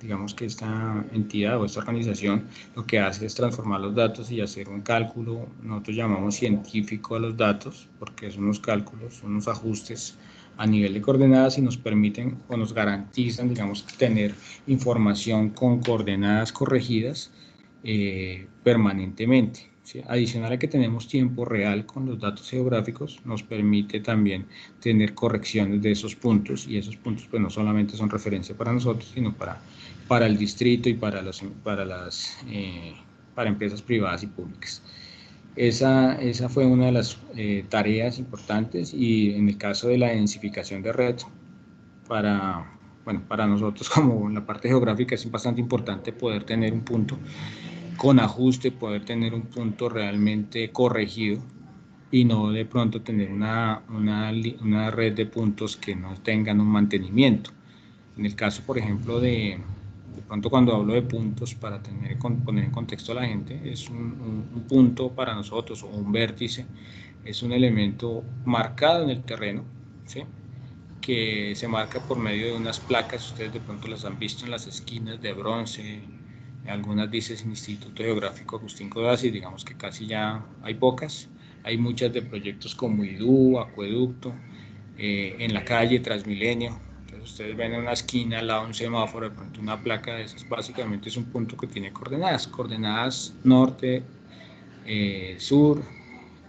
Digamos que esta entidad o esta organización lo que hace es transformar los datos y hacer un cálculo, nosotros llamamos científico a los datos, porque son unos cálculos, son unos ajustes a nivel de coordenadas y nos permiten o nos garantizan, digamos, tener información con coordenadas corregidas permanentemente. ¿Sí? Adicional a que tenemos tiempo real con los datos geográficos, nos permite también tener correcciones de esos puntos, y esos puntos pues no solamente son referencia para nosotros, sino para el distrito y para empresas privadas y públicas. Esa fue una de las tareas importantes, y en el caso de la densificación de red, para nosotros como en la parte geográfica es bastante importante poder tener un punto con ajuste, poder tener un punto realmente corregido y no de pronto tener una red de puntos que no tengan un mantenimiento. En el caso, por ejemplo, de pronto cuando hablo de puntos, para poner en contexto a la gente, es un punto para nosotros, o un vértice, es un elemento marcado en el terreno, ¿sí? Que se marca por medio de unas placas, ustedes de pronto las han visto en las esquinas de bronce, algunas dices Instituto Geográfico Agustín Codazzi, digamos que casi ya hay pocas, hay muchas de proyectos como IDU, Acueducto, en la calle Transmilenio. Entonces ustedes ven en una esquina al lado de un semáforo, de pronto una placa de esas, básicamente es un punto que tiene coordenadas norte,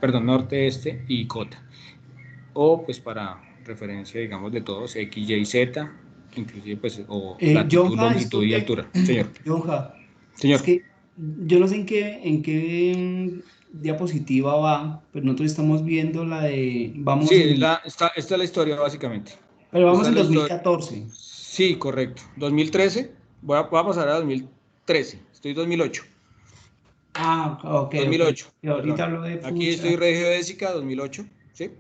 norte, este y cota, o pues para referencia, digamos, de todos, X, Y, Z, inclusive pues, o latitud, Jonja, longitud y altura. Señor. Jonja, es Señor. que yo no sé en qué diapositiva va, pero nosotros estamos viendo la de, Sí, vamos en, esta es la historia básicamente. pero vamos Esta es en la historia. 2014. Sí, correcto. 2013, voy a pasar a 2013, estoy 2008. Ah, ok. 2008, Y ahorita perdón. hablo de Aquí fucha. estoy regiodesia 2008, ¿sí?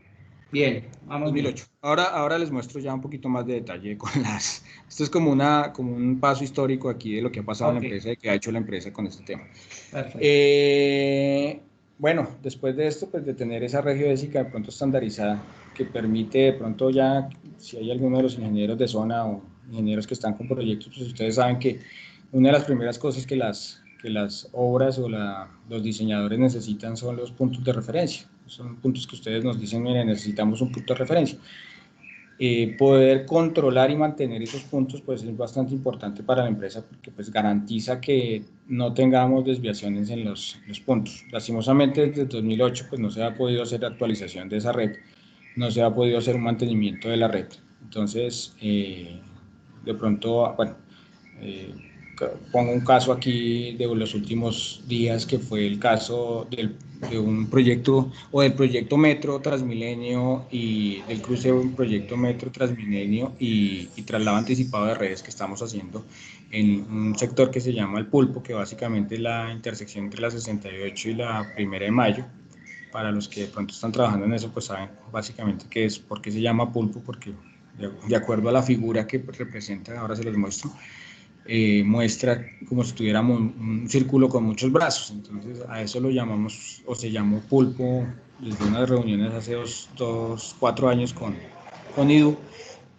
Bien, vamos bien. 2008. Ahora les muestro ya un poquito más de detalle con las... Esto es como un paso histórico aquí de lo que ha pasado en la Ok, empresa y que ha hecho la empresa con este tema. perfecto. Bueno, después de esto, pues de tener esa regiodesia de pronto estandarizada, que permite de pronto ya, si hay alguno de los ingenieros de zona o ingenieros que están con proyectos, pues ustedes saben que una de las primeras cosas que las obras o los diseñadores necesitan son los puntos de referencia. Son puntos que ustedes nos dicen, miren, necesitamos un punto de referencia. Poder controlar y mantener esos puntos pues es bastante importante para la empresa, porque pues garantiza que no tengamos desviaciones en los puntos. Lastimosamente desde 2008 pues no se ha podido hacer actualización de esa red, no se ha podido hacer un mantenimiento de la red. Entonces, de pronto, bueno, eh, pongo un caso aquí de los últimos días, que fue el caso de un proyecto, o del proyecto Metro Transmilenio, y del cruce de un proyecto Metro Transmilenio y traslado anticipado de redes que estamos haciendo en un sector que se llama El Pulpo, que básicamente es la intersección entre la 68 y la 1 de Mayo. Para los que de pronto están trabajando en eso, pues saben básicamente qué es, por qué se llama pulpo, porque de acuerdo a la figura que representa, ahora se los muestro, muestra como si tuviéramos un círculo con muchos brazos. Entonces a eso lo llamamos, o se llamó pulpo, desde unas reuniones hace 4 años con IDU,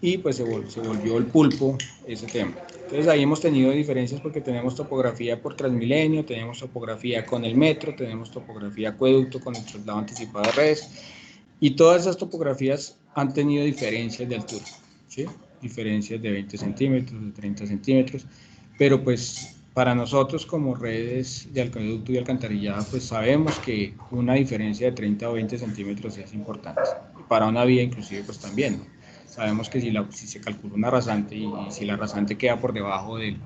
y pues se volvió el pulpo ese tema. Entonces ahí hemos tenido diferencias porque tenemos topografía por Transmilenio, tenemos topografía con el metro, tenemos topografía acueducto con el traslado anticipado de redes, y todas esas topografías han tenido diferencias de altura, ¿sí? Diferencias de 20 centímetros, de 30 centímetros, pero pues para nosotros como redes de acueducto y alcantarillado, pues sabemos que una diferencia de 30 o 20 centímetros es importante. Para una vía inclusive pues también, ¿no? Sabemos que si se calcula una rasante y si la rasante queda por debajo de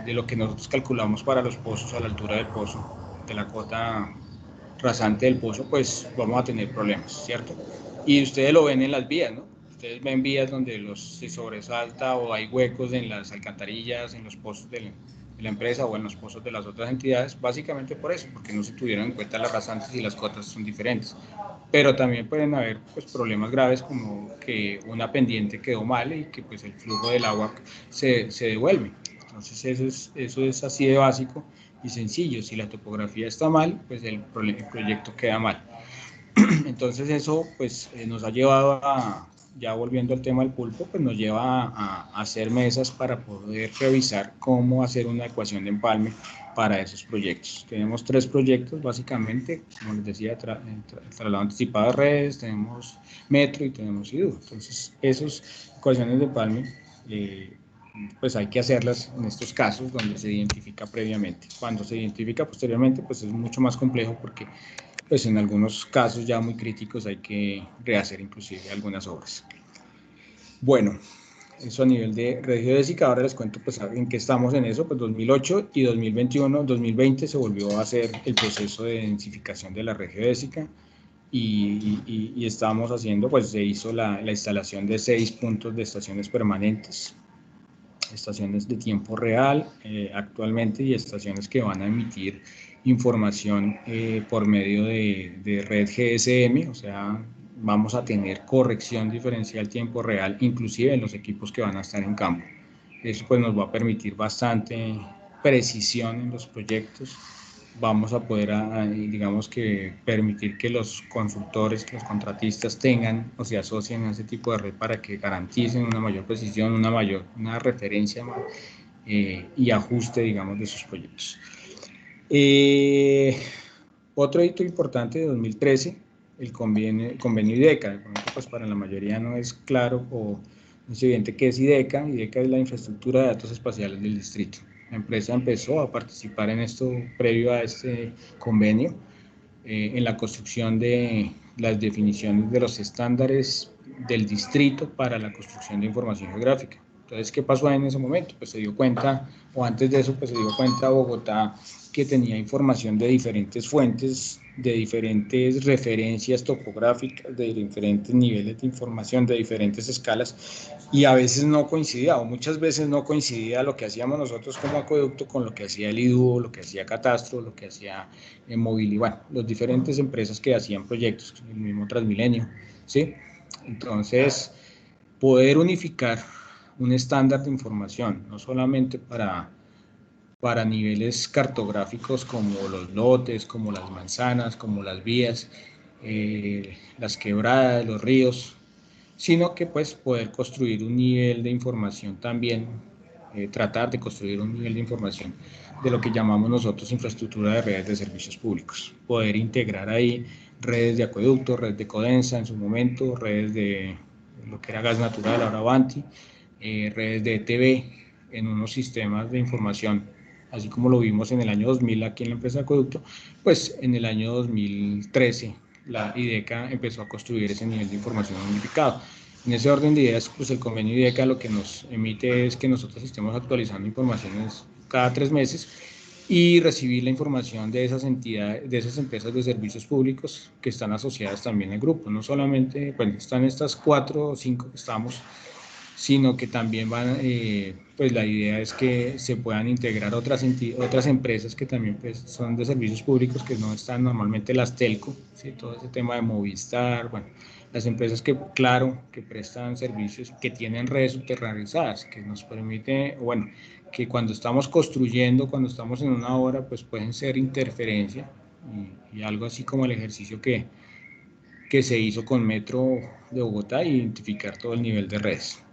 lo que nosotros calculamos para los pozos a la altura del pozo, de la cota rasante del pozo, pues vamos a tener problemas, ¿cierto? Y ustedes lo ven en las vías, ¿no? Ustedes ven vías donde se sobresalta o hay huecos en las alcantarillas, en los pozos de la empresa o en los pozos de las otras entidades, básicamente por eso, porque no se tuvieron en cuenta las rasantes y las cotas son diferentes. Pero también pueden haber pues, problemas graves como que una pendiente quedó mal y que pues, el flujo del agua se devuelve. Entonces eso es así de básico y sencillo. Si la topografía está mal, pues el proyecto queda mal. Entonces eso pues nos ha llevado a, ya volviendo al tema del pulpo, pues nos lleva a hacer mesas para poder revisar cómo hacer una ecuación de empalme para esos proyectos. Tenemos 3 proyectos básicamente, como les decía, traslado anticipado de redes, tenemos metro y tenemos IDU. Entonces esas ecuaciones de empalme pues hay que hacerlas en estos casos donde se identifica previamente. Cuando se identifica posteriormente pues es mucho más complejo porque pues en algunos casos ya muy críticos hay que rehacer inclusive algunas obras. Bueno, eso a nivel de red geodésica. Ahora les cuento pues en qué estamos en eso. Pues 2008 y 2021, 2020 se volvió a hacer el proceso de densificación de la red geodésica y estamos haciendo, pues se hizo la instalación de 6 puntos de estaciones permanentes, estaciones de tiempo real actualmente y estaciones que van a emitir información por medio de red GSM, o sea, vamos a tener corrección diferencial tiempo real, inclusive en los equipos que van a estar en campo. Eso pues nos va a permitir bastante precisión en los proyectos. Vamos a poder, digamos que, permitir que los consultores, que los contratistas tengan o se asocien a ese tipo de red para que garanticen una mayor precisión, una referencia y ajuste, digamos, de sus proyectos. Otro hito importante de 2013, el convenio IDECA. De pronto, pues para la mayoría no es claro o no es evidente qué es IDECA. IDECA es la infraestructura de datos espaciales del distrito. La empresa empezó a participar en esto previo a este convenio, en la construcción de las definiciones de los estándares del distrito para la construcción de información geográfica. Entonces, ¿qué pasó en ese momento? Pues se dio cuenta, o antes de eso, pues se dio cuenta Bogotá que tenía información de diferentes fuentes, de diferentes referencias topográficas, de diferentes niveles de información, de diferentes escalas, y a veces no coincidía, o muchas veces no coincidía lo que hacíamos nosotros como acueducto con lo que hacía el IDU, lo que hacía Catastro, lo que hacía Movili, bueno, las diferentes empresas que hacían proyectos, el mismo Transmilenio, ¿sí? Entonces, poder unificar un estándar de información, no solamente para niveles cartográficos como los lotes, como las manzanas, como las vías, las quebradas, los ríos, sino que pues poder construir un nivel de información también, tratar de construir un nivel de información de lo que llamamos nosotros infraestructura de redes de servicios públicos, poder integrar ahí redes de acueducto, red de Codensa en su momento, redes de lo que era gas natural, ahora Avanti, redes de ETV en unos sistemas de información, así como lo vimos en el año 2000 aquí en la empresa de acueducto, pues en el año 2013 la IDECA empezó a construir ese nivel de información unificado. En ese orden de ideas, pues el convenio IDECA lo que nos emite es que nosotros estemos actualizando informaciones cada 3 meses y recibir la información de esas entidades, de esas empresas de servicios públicos que están asociadas también al grupo. No solamente, bueno, están estas 4 o 5 que estamos, sino que también van, pues la idea es que se puedan integrar otras empresas que también pues, son de servicios públicos, que no están normalmente las telco, ¿sí? Todo ese tema de Movistar, bueno, las empresas que, claro, que prestan servicios, que tienen redes subterranizadas, que nos permite, bueno, que cuando estamos construyendo, cuando estamos en una obra, pues pueden ser interferencia y algo así como el ejercicio que se hizo con Metro de Bogotá, identificar todo el nivel de redes.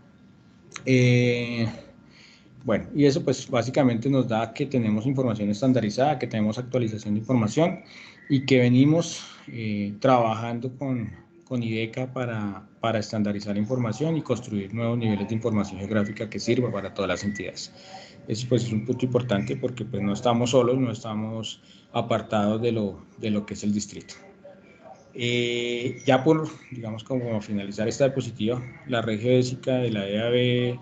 Bueno, y eso pues básicamente nos da que tenemos información estandarizada, que tenemos actualización de información y que venimos trabajando con IDECA para estandarizar información y construir nuevos niveles de información geográfica que sirva para todas las entidades. Eso pues es un punto importante porque pues no estamos solos, no estamos apartados de lo que es el distrito. Ya por, digamos, como finalizar esta diapositiva, la red geodésica de la EAB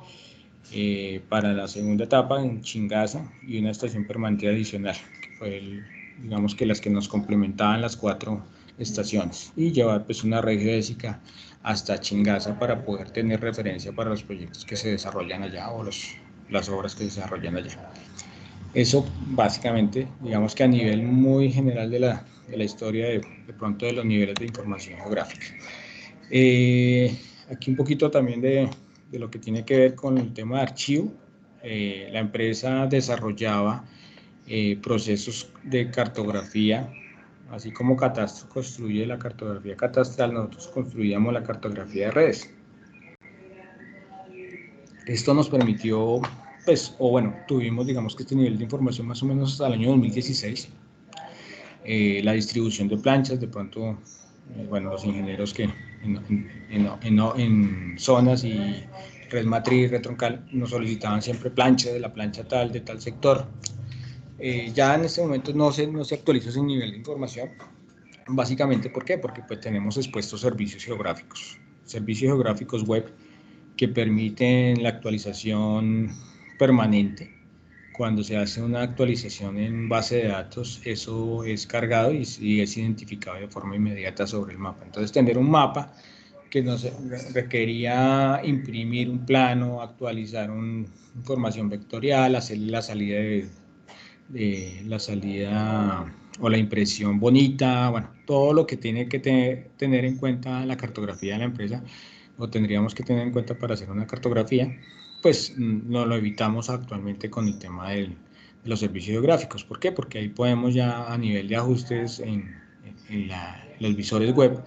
para la segunda etapa en Chingaza y una estación permanente adicional, que fue digamos que las que nos complementaban las 4 estaciones, y llevar pues una red geodésica hasta Chingaza para poder tener referencia para los proyectos que se desarrollan allá o las obras que se desarrollan allá. Eso básicamente, digamos que a nivel muy general de la historia de pronto de los niveles de información geográfica. Aquí un poquito también de lo que tiene que ver con el tema de archivo. La empresa desarrollaba procesos de cartografía, así como Catastro construye la cartografía catastral, nosotros construíamos la cartografía de redes. Esto nos permitió, pues, o bueno, tuvimos, digamos que este nivel de información más o menos hasta el año 2016. La distribución de planchas, de pronto, bueno, los ingenieros que en zonas y red matriz, red troncal, nos solicitaban siempre plancha de la plancha tal, de tal sector. Ya en este momento no se actualiza ese nivel de información. Básicamente, ¿por qué? Porque pues tenemos expuestos servicios geográficos web que permiten la actualización permanente. Cuando se hace una actualización en base de datos, eso es cargado y es identificado de forma inmediata sobre el mapa. Entonces, tener un mapa que nos requería imprimir un plano, actualizar una información vectorial, hacer la salida la salida o la impresión bonita, bueno, todo lo que tiene que tener en cuenta la cartografía de la empresa, o tendríamos que tener en cuenta para hacer una cartografía, pues no lo evitamos actualmente con el tema de los servicios geográficos. ¿Por qué? Porque ahí podemos ya a nivel de ajustes en los visores web,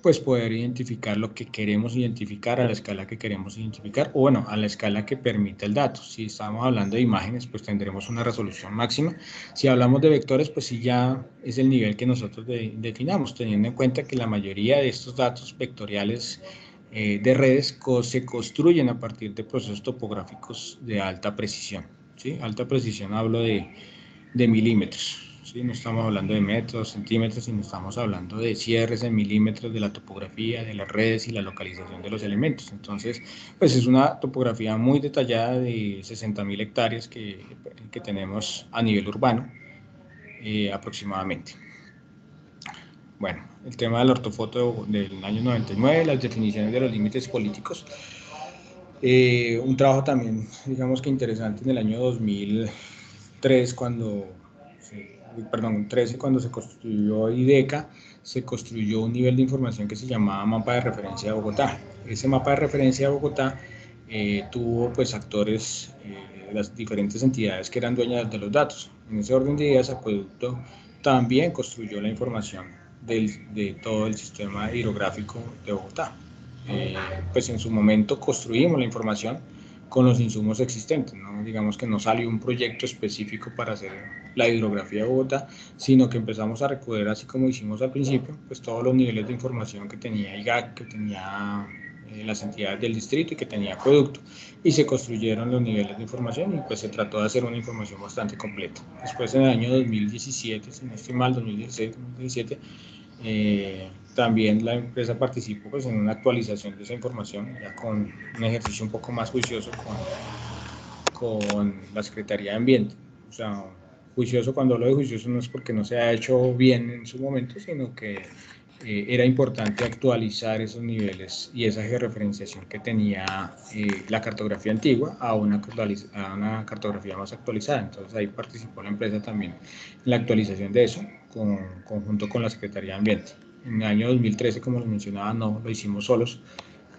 pues poder identificar lo que queremos identificar a la escala que queremos identificar, o bueno, a la escala que permite el dato. Si estamos hablando de imágenes, pues tendremos una resolución máxima. Si hablamos de vectores, pues sí ya es el nivel que nosotros definamos, teniendo en cuenta que la mayoría de estos datos vectoriales de redes se construyen a partir de procesos topográficos de alta precisión. ¿Sí? Alta precisión hablo de milímetros. ¿Sí? No estamos hablando de metros, centímetros, sino estamos hablando de cierres en milímetros de la topografía, de las redes y la localización de los elementos. Entonces, pues es una topografía muy detallada de 60.000 hectáreas que tenemos a nivel urbano aproximadamente. Bueno, el tema del ortofoto del año 99, las definiciones de los límites políticos. Un trabajo también, digamos que interesante en el año 2003, cuando se construyó IDECA, se construyó un nivel de información que se llamaba Mapa de Referencia de Bogotá. Ese mapa de referencia de Bogotá tuvo pues actores, las diferentes entidades que eran dueñas de los datos. En ese orden de ideas, Acueducto también construyó la información de todo el sistema hidrográfico de Bogotá. Pues en su momento construimos la información con los insumos existentes, ¿no? Digamos que no salió un proyecto específico para hacer la hidrografía de Bogotá, sino que empezamos a recoger, así como hicimos al principio, pues todos los niveles de información que tenía IGAC, que tenía las entidades del distrito y que tenía Acueducto, y se construyeron los niveles de información y pues se trató de hacer una información bastante completa. Después en el año 2017, si no estoy mal, 2016-2017, también la empresa participó pues, en una actualización de esa información, ya con un ejercicio un poco más juicioso con la Secretaría de Ambiente. O sea, juicioso, cuando hablo de juicioso no es porque no se ha hecho bien en su momento, sino que era importante actualizar esos niveles y esa georreferenciación que tenía la cartografía antigua a una cartografía más actualizada. Entonces ahí participó la empresa también en la actualización de eso, conjunto con la Secretaría de Ambiente. En el año 2013, como les mencionaba, no lo hicimos solos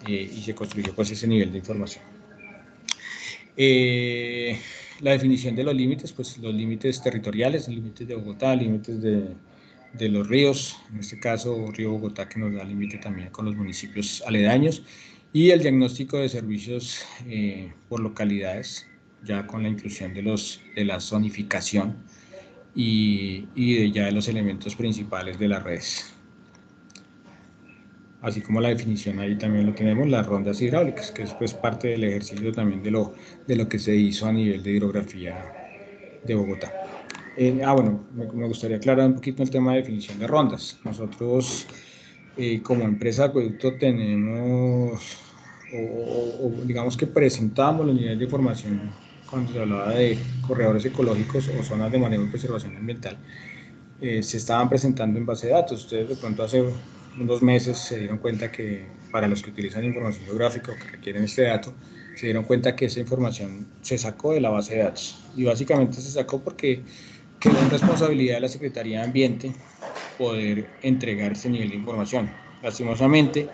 y se construyó pues ese nivel de información. La definición de los límites, pues los límites territoriales, límites de Bogotá, límites de los ríos, en este caso Río Bogotá, que nos da límite también con los municipios aledaños, y el diagnóstico de servicios por localidades, ya con la inclusión de la zonificación y ya de los elementos principales de las redes. Así como la definición ahí también lo tenemos, las rondas hidráulicas, que es pues parte del ejercicio también de lo que se hizo a nivel de hidrografía de Bogotá. Bueno, me gustaría aclarar un poquito el tema de definición de rondas. Nosotros como empresa de acueducto tenemos, digamos que presentamos los niveles de información cuando se hablaba de corredores ecológicos o zonas de manejo y preservación ambiental. Se estaban presentando en base de datos. Ustedes de pronto hace unos meses se dieron cuenta que para los que utilizan información geográfica o que requieren este dato, se dieron cuenta que esa información se sacó de la base de datos. Y básicamente se sacó porque quedó en responsabilidad de la Secretaría de Ambiente poder entregar ese nivel de información. Lastimosamente,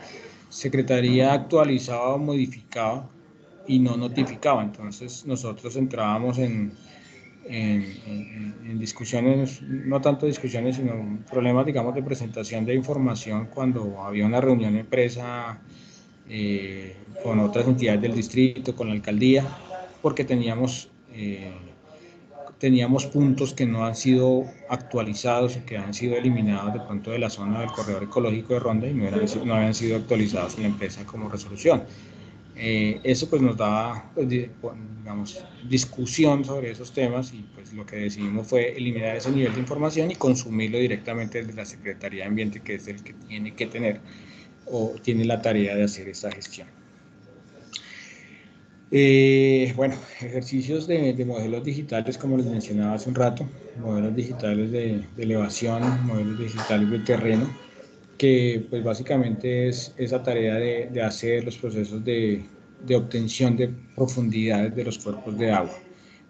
Secretaría actualizaba o modificaba y no notificaba. Entonces nosotros entrábamos en discusiones, no tanto discusiones, sino problemas, digamos, de presentación de información cuando había una reunión de empresa con otras entidades del distrito, con la alcaldía, porque teníamos puntos que no han sido actualizados o que han sido eliminados de pronto de la zona del corredor ecológico de Ronda y no habían sido actualizados en la empresa como resolución. Eso pues nos daba, pues, digamos, discusión sobre esos temas y pues lo que decidimos fue eliminar ese nivel de información y consumirlo directamente desde la Secretaría de Ambiente, que es el que tiene que tener o tiene la tarea de hacer esta gestión. Bueno, ejercicios de modelos digitales, como les mencionaba hace un rato, modelos digitales de elevación, modelos digitales de terreno, que pues básicamente es esa tarea de hacer los procesos de obtención de profundidades de los cuerpos de agua.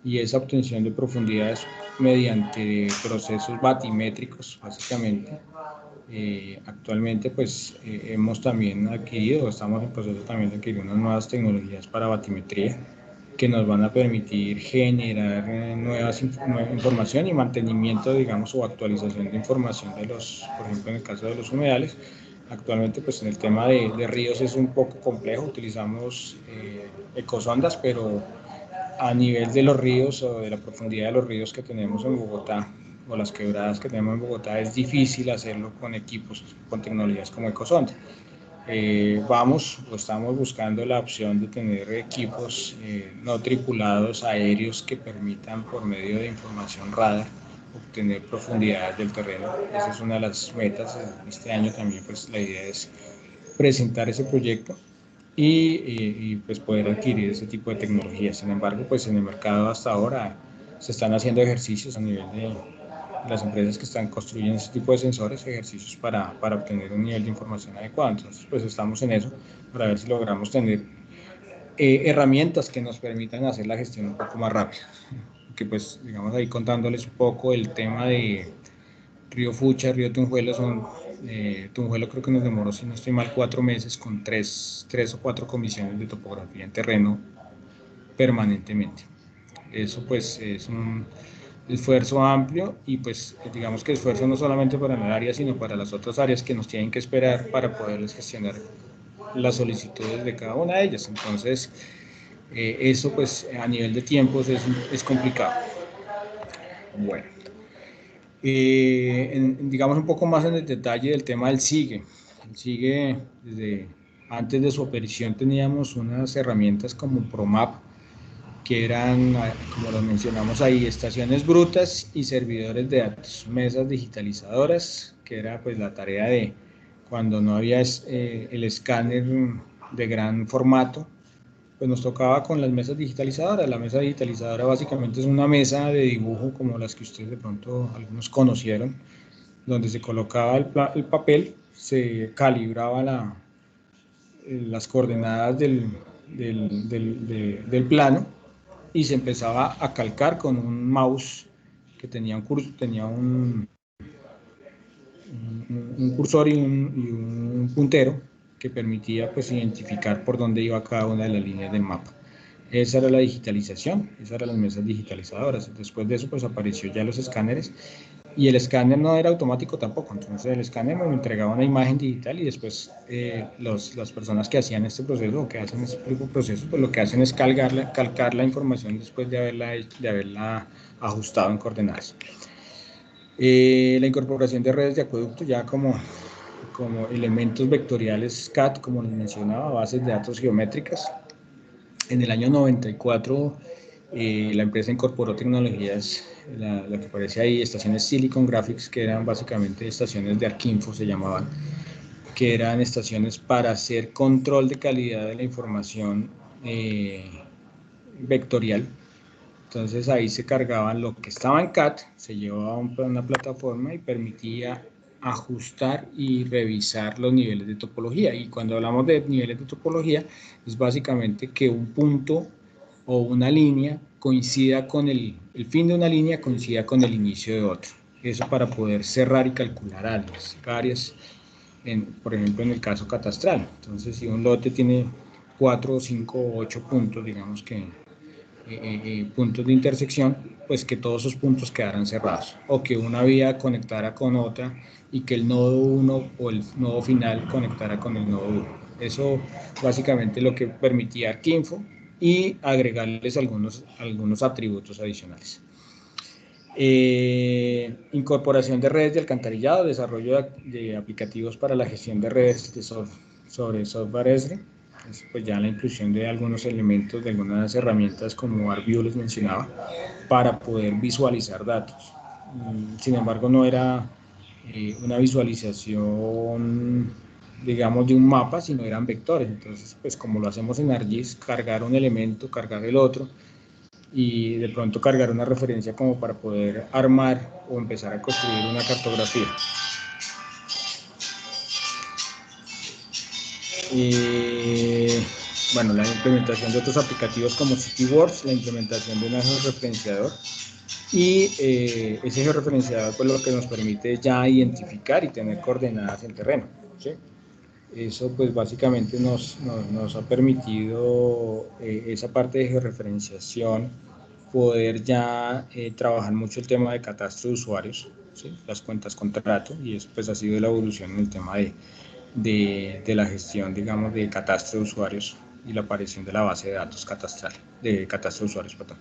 Y esa obtención de profundidades mediante procesos batimétricos, básicamente. Actualmente pues hemos también adquirido, estamos en proceso también de adquirir unas nuevas tecnologías para batimetría que nos van a permitir generar nueva información y mantenimiento, digamos, o actualización de información de los, por ejemplo, en el caso de los humedales. Actualmente, pues en el tema de ríos es un poco complejo, utilizamos ecosondas, pero a nivel de los ríos o de la profundidad de los ríos que tenemos en Bogotá o las quebradas que tenemos en Bogotá, es difícil hacerlo con equipos, con tecnologías como ecosonda. Vamos o estamos buscando la opción de tener equipos no tripulados aéreos que permitan por medio de información radar obtener profundidades del terreno. Esa es una de las metas. Este año también pues la idea es presentar ese proyecto y pues poder adquirir ese tipo de tecnología. Sin embargo, pues en el mercado hasta ahora se están haciendo ejercicios a nivel de las empresas que están construyendo ese tipo de sensores, ejercicios para obtener un nivel de información adecuado. Entonces, pues estamos en eso para ver si logramos tener herramientas que nos permitan hacer la gestión un poco más rápida. Que pues, digamos, ahí contándoles un poco el tema de Río Fucha, Río Tunjuelo, Tunjuelo creo que nos demoró, si no estoy mal, 4 meses con 3 o 4 comisiones de topografía en terreno permanentemente. Eso pues es un esfuerzo amplio y pues digamos que esfuerzo no solamente para el área, sino para las otras áreas que nos tienen que esperar para poderles gestionar las solicitudes de cada una de ellas. Entonces, eso pues a nivel de tiempos es complicado. Bueno. Digamos un poco más en el detalle del tema del SIGUE. El SIGUE, desde antes de su aparición teníamos unas herramientas como PROMAP, que eran, como lo mencionamos ahí, estaciones brutas y servidores de datos, mesas digitalizadoras, que era pues la tarea de cuando no había el escáner de gran formato, pues nos tocaba con las mesas digitalizadoras. La mesa digitalizadora básicamente es una mesa de dibujo como las que ustedes de pronto algunos conocieron, donde se colocaba el papel, se calibraba las coordenadas del plano y se empezaba a calcar con un mouse que tenía un cursor y un puntero que permitía pues identificar por dónde iba cada una de las líneas del mapa. Esa era la digitalización, esas eran las mesas digitalizadoras. Después de eso pues apareció ya los escáneres y el escáner no era automático tampoco, entonces el escáner me entregaba una imagen digital y después las personas que hacían este proceso o que hacen este tipo de procesos, pues lo que hacen es calcar la información después de haberla ajustado en coordenadas. La incorporación de redes de acueducto ya como elementos vectoriales CAD, como les mencionaba, bases de datos geométricas. En el año 94 la empresa incorporó tecnologías, la que aparece ahí, estaciones Silicon Graphics, que eran básicamente estaciones de Arquinfo, se llamaban, que eran estaciones para hacer control de calidad de la información vectorial. Entonces ahí se cargaban lo que estaba en CAT, se llevaba a una plataforma y permitía ajustar y revisar los niveles de topología. Y cuando hablamos de niveles de topología, es básicamente que un punto o una línea coincida con el fin de una línea coincida con el inicio de otra. Eso para poder cerrar y calcular áreas, por ejemplo en el caso catastral. Entonces si un lote tiene 4, 5 o 8 puntos, digamos que puntos de intersección, pues que todos esos puntos quedaran cerrados, o que una vía conectara con otra y que el nodo 1 o el nodo final conectara con el nodo 1. Eso básicamente lo que permitía ArcInfo y agregarles algunos atributos adicionales. Incorporación de redes de alcantarillado, desarrollo de aplicativos para la gestión de redes sobre software Esri. Pues ya la inclusión de algunos elementos, de algunas herramientas como ArcView les mencionaba, para poder visualizar datos. Sin embargo, no era una visualización, digamos, de un mapa, sino eran vectores. Entonces, pues como lo hacemos en ArcGIS, cargar un elemento, cargar el otro, y de pronto cargar una referencia como para poder armar o empezar a construir una cartografía. Bueno, la implementación de otros aplicativos como CityWorks, la implementación de un georreferenciador, y ese georreferenciador pues lo que nos permite ya identificar y tener coordenadas en terreno, ¿sí? Eso pues básicamente nos ha permitido esa parte de georreferenciación, poder ya trabajar mucho el tema de catastro de usuarios, ¿sí? Las cuentas contrato, y eso pues ha sido la evolución en el tema de la gestión, digamos, de catastro de usuarios y la aparición de la base de datos catastral, de catastro de usuarios, perdón.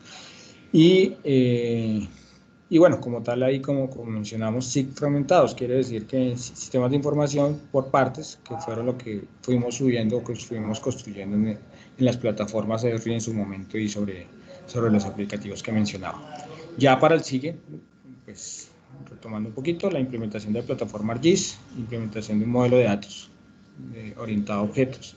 Y bueno, como tal ahí como mencionamos, SIG fragmentados, quiere decir que sistemas de información por partes, que fueron lo que fuimos subiendo, que fuimos construyendo en las plataformas Esri en su momento y sobre los aplicativos que mencionaba. Ya para el SIG, pues retomando un poquito, la implementación de la plataforma ArcGIS, implementación de un modelo de datos orientado a objetos.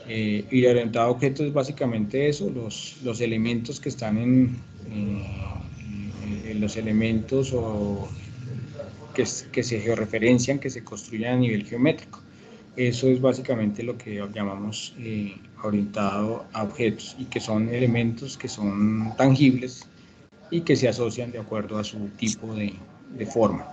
Y orientado a objetos es básicamente eso, los elementos que están en los elementos que se georreferencian, que se construyan a nivel geométrico. Eso es básicamente lo que llamamos orientado a objetos, y que son elementos que son tangibles y que se asocian de acuerdo a su tipo de forma.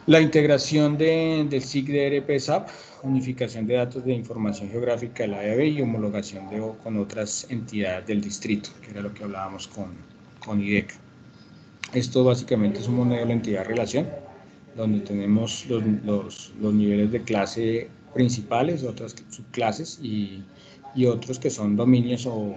La integración del SIG de RPSAP, unificación de datos de información geográfica de la EAB y homologación con otras entidades del distrito, que era lo que hablábamos con IDEC. Esto básicamente es un modelo de entidad-relación, donde tenemos los niveles de clase principales, otras subclases y otros que son dominios o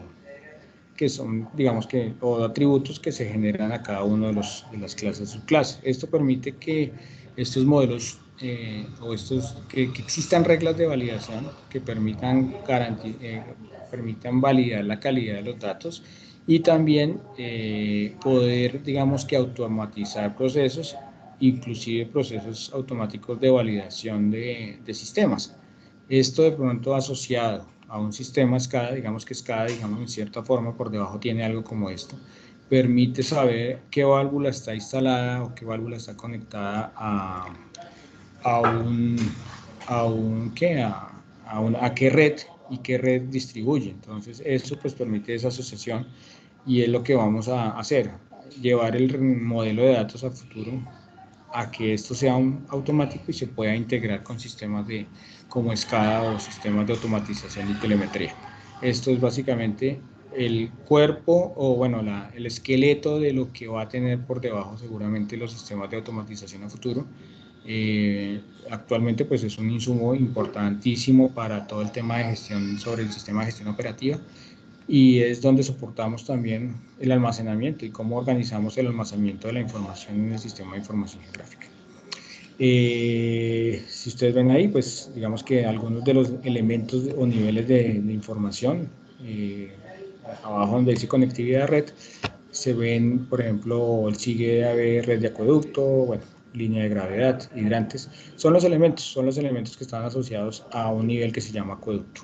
que son, digamos que, o atributos que se generan a cada uno de las clases subclases. Esto permite que estos modelos que existan reglas de validación que permitan validar la calidad de los datos, y también poder, digamos que, automatizar procesos, inclusive procesos automáticos de validación de sistemas. Esto de pronto asociado a un sistema SCADA, digamos que SCADA, digamos en cierta forma, por debajo tiene algo como esto, permite saber qué válvula está instalada o qué válvula está conectada a qué red y qué red distribuye. Entonces, esto pues permite esa asociación, y es lo que vamos a hacer, llevar el modelo de datos a futuro a que esto sea automático y se pueda integrar con sistemas como SCADA o sistemas de automatización y telemetría. Esto es básicamente el cuerpo, o bueno, el esqueleto de lo que va a tener por debajo seguramente los sistemas de automatización a futuro. Actualmente pues es un insumo importantísimo para todo el tema de gestión, sobre el sistema de gestión operativa, y es donde soportamos también el almacenamiento y cómo organizamos el almacenamiento de la información en el sistema de información geográfica. Si ustedes ven ahí, pues digamos que algunos de los elementos o niveles de información, abajo donde dice conectividad de red, se ven, por ejemplo, el SIG de red de acueducto, bueno, línea de gravedad, hidrantes, son los elementos que están asociados a un nivel que se llama acueducto.